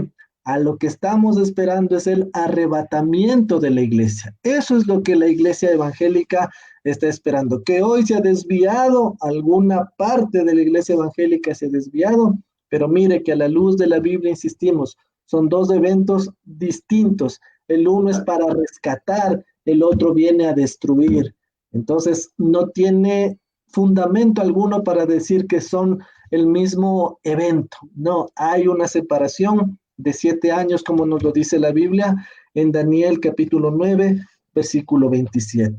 A lo que estamos esperando es el arrebatamiento de la iglesia. Eso es lo que la iglesia evangélica está esperando. Que hoy se ha desviado, alguna parte de la iglesia evangélica se ha desviado, pero mire que a la luz de la Biblia, insistimos, son dos eventos distintos. El uno es para rescatar, el otro viene a destruir. Entonces, no tiene fundamento alguno para decir que son el mismo evento. No, hay una separación de 7 años, como nos lo dice la Biblia, en Daniel capítulo 9, versículo 27.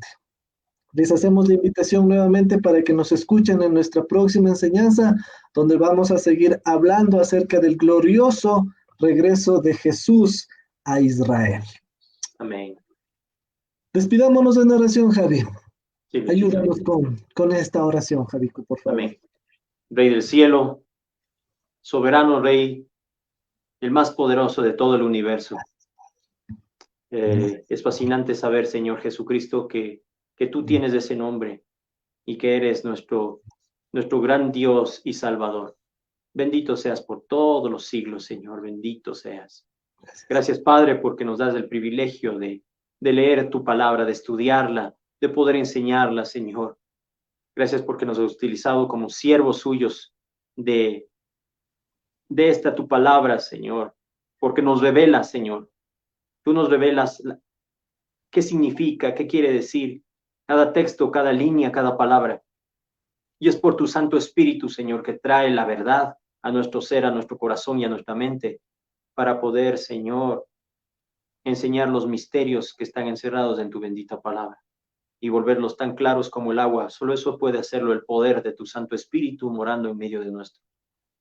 Les hacemos la invitación nuevamente para que nos escuchen en nuestra próxima enseñanza, donde vamos a seguir hablando acerca del glorioso regreso de Jesús a Israel. Amén. Despidámonos en oración, Javi. Sí, ayúdanos con esta oración, Javi, por favor. Amén. Rey del cielo, soberano Rey, el más poderoso de todo el universo. Es fascinante saber, Señor Jesucristo, que tú tienes ese nombre y que eres nuestro gran Dios y Salvador. Bendito seas por todos los siglos, Señor, bendito seas. Gracias, Padre, porque nos das el privilegio de leer tu palabra, de estudiarla, de poder enseñarla, Señor. Gracias porque nos has utilizado como siervos suyos de esta tu palabra, Señor, porque nos revelas, Señor. Tú nos revelas qué significa, qué quiere decir cada texto, cada línea, cada palabra. Y es por tu Santo Espíritu, Señor, que trae la verdad a nuestro ser, a nuestro corazón y a nuestra mente, para poder, Señor, enseñar los misterios que están encerrados en tu bendita palabra y volverlos tan claros como el agua. Solo eso puede hacerlo el poder de tu Santo Espíritu morando en medio de nuestro.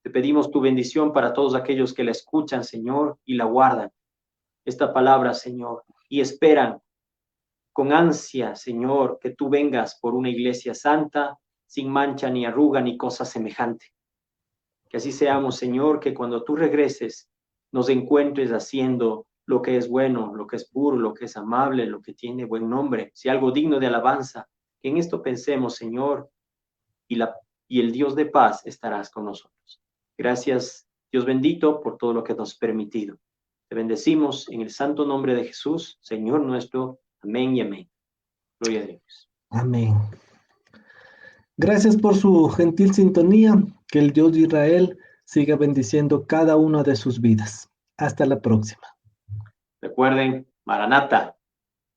Te pedimos tu bendición para todos aquellos que la escuchan, Señor, y la guardan, esta palabra, Señor, y esperan con ansia, Señor, que tú vengas por una iglesia santa, sin mancha ni arruga ni cosa semejante. Que así seamos, Señor, que cuando tú regreses nos encuentres haciendo lo que es bueno, lo que es puro, lo que es amable, lo que tiene buen nombre, si algo digno de alabanza. Que en esto pensemos, Señor, y el Dios de paz estarás con nosotros. Gracias, Dios bendito, por todo lo que nos has permitido. Te bendecimos en el santo nombre de Jesús, Señor nuestro. Amén y amén. Gloria a Dios. Amén. Gracias por su gentil sintonía. Que el Dios de Israel siga bendiciendo cada una de sus vidas. Hasta la próxima. Recuerden, Maranata,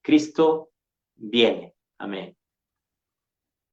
Cristo viene. Amén.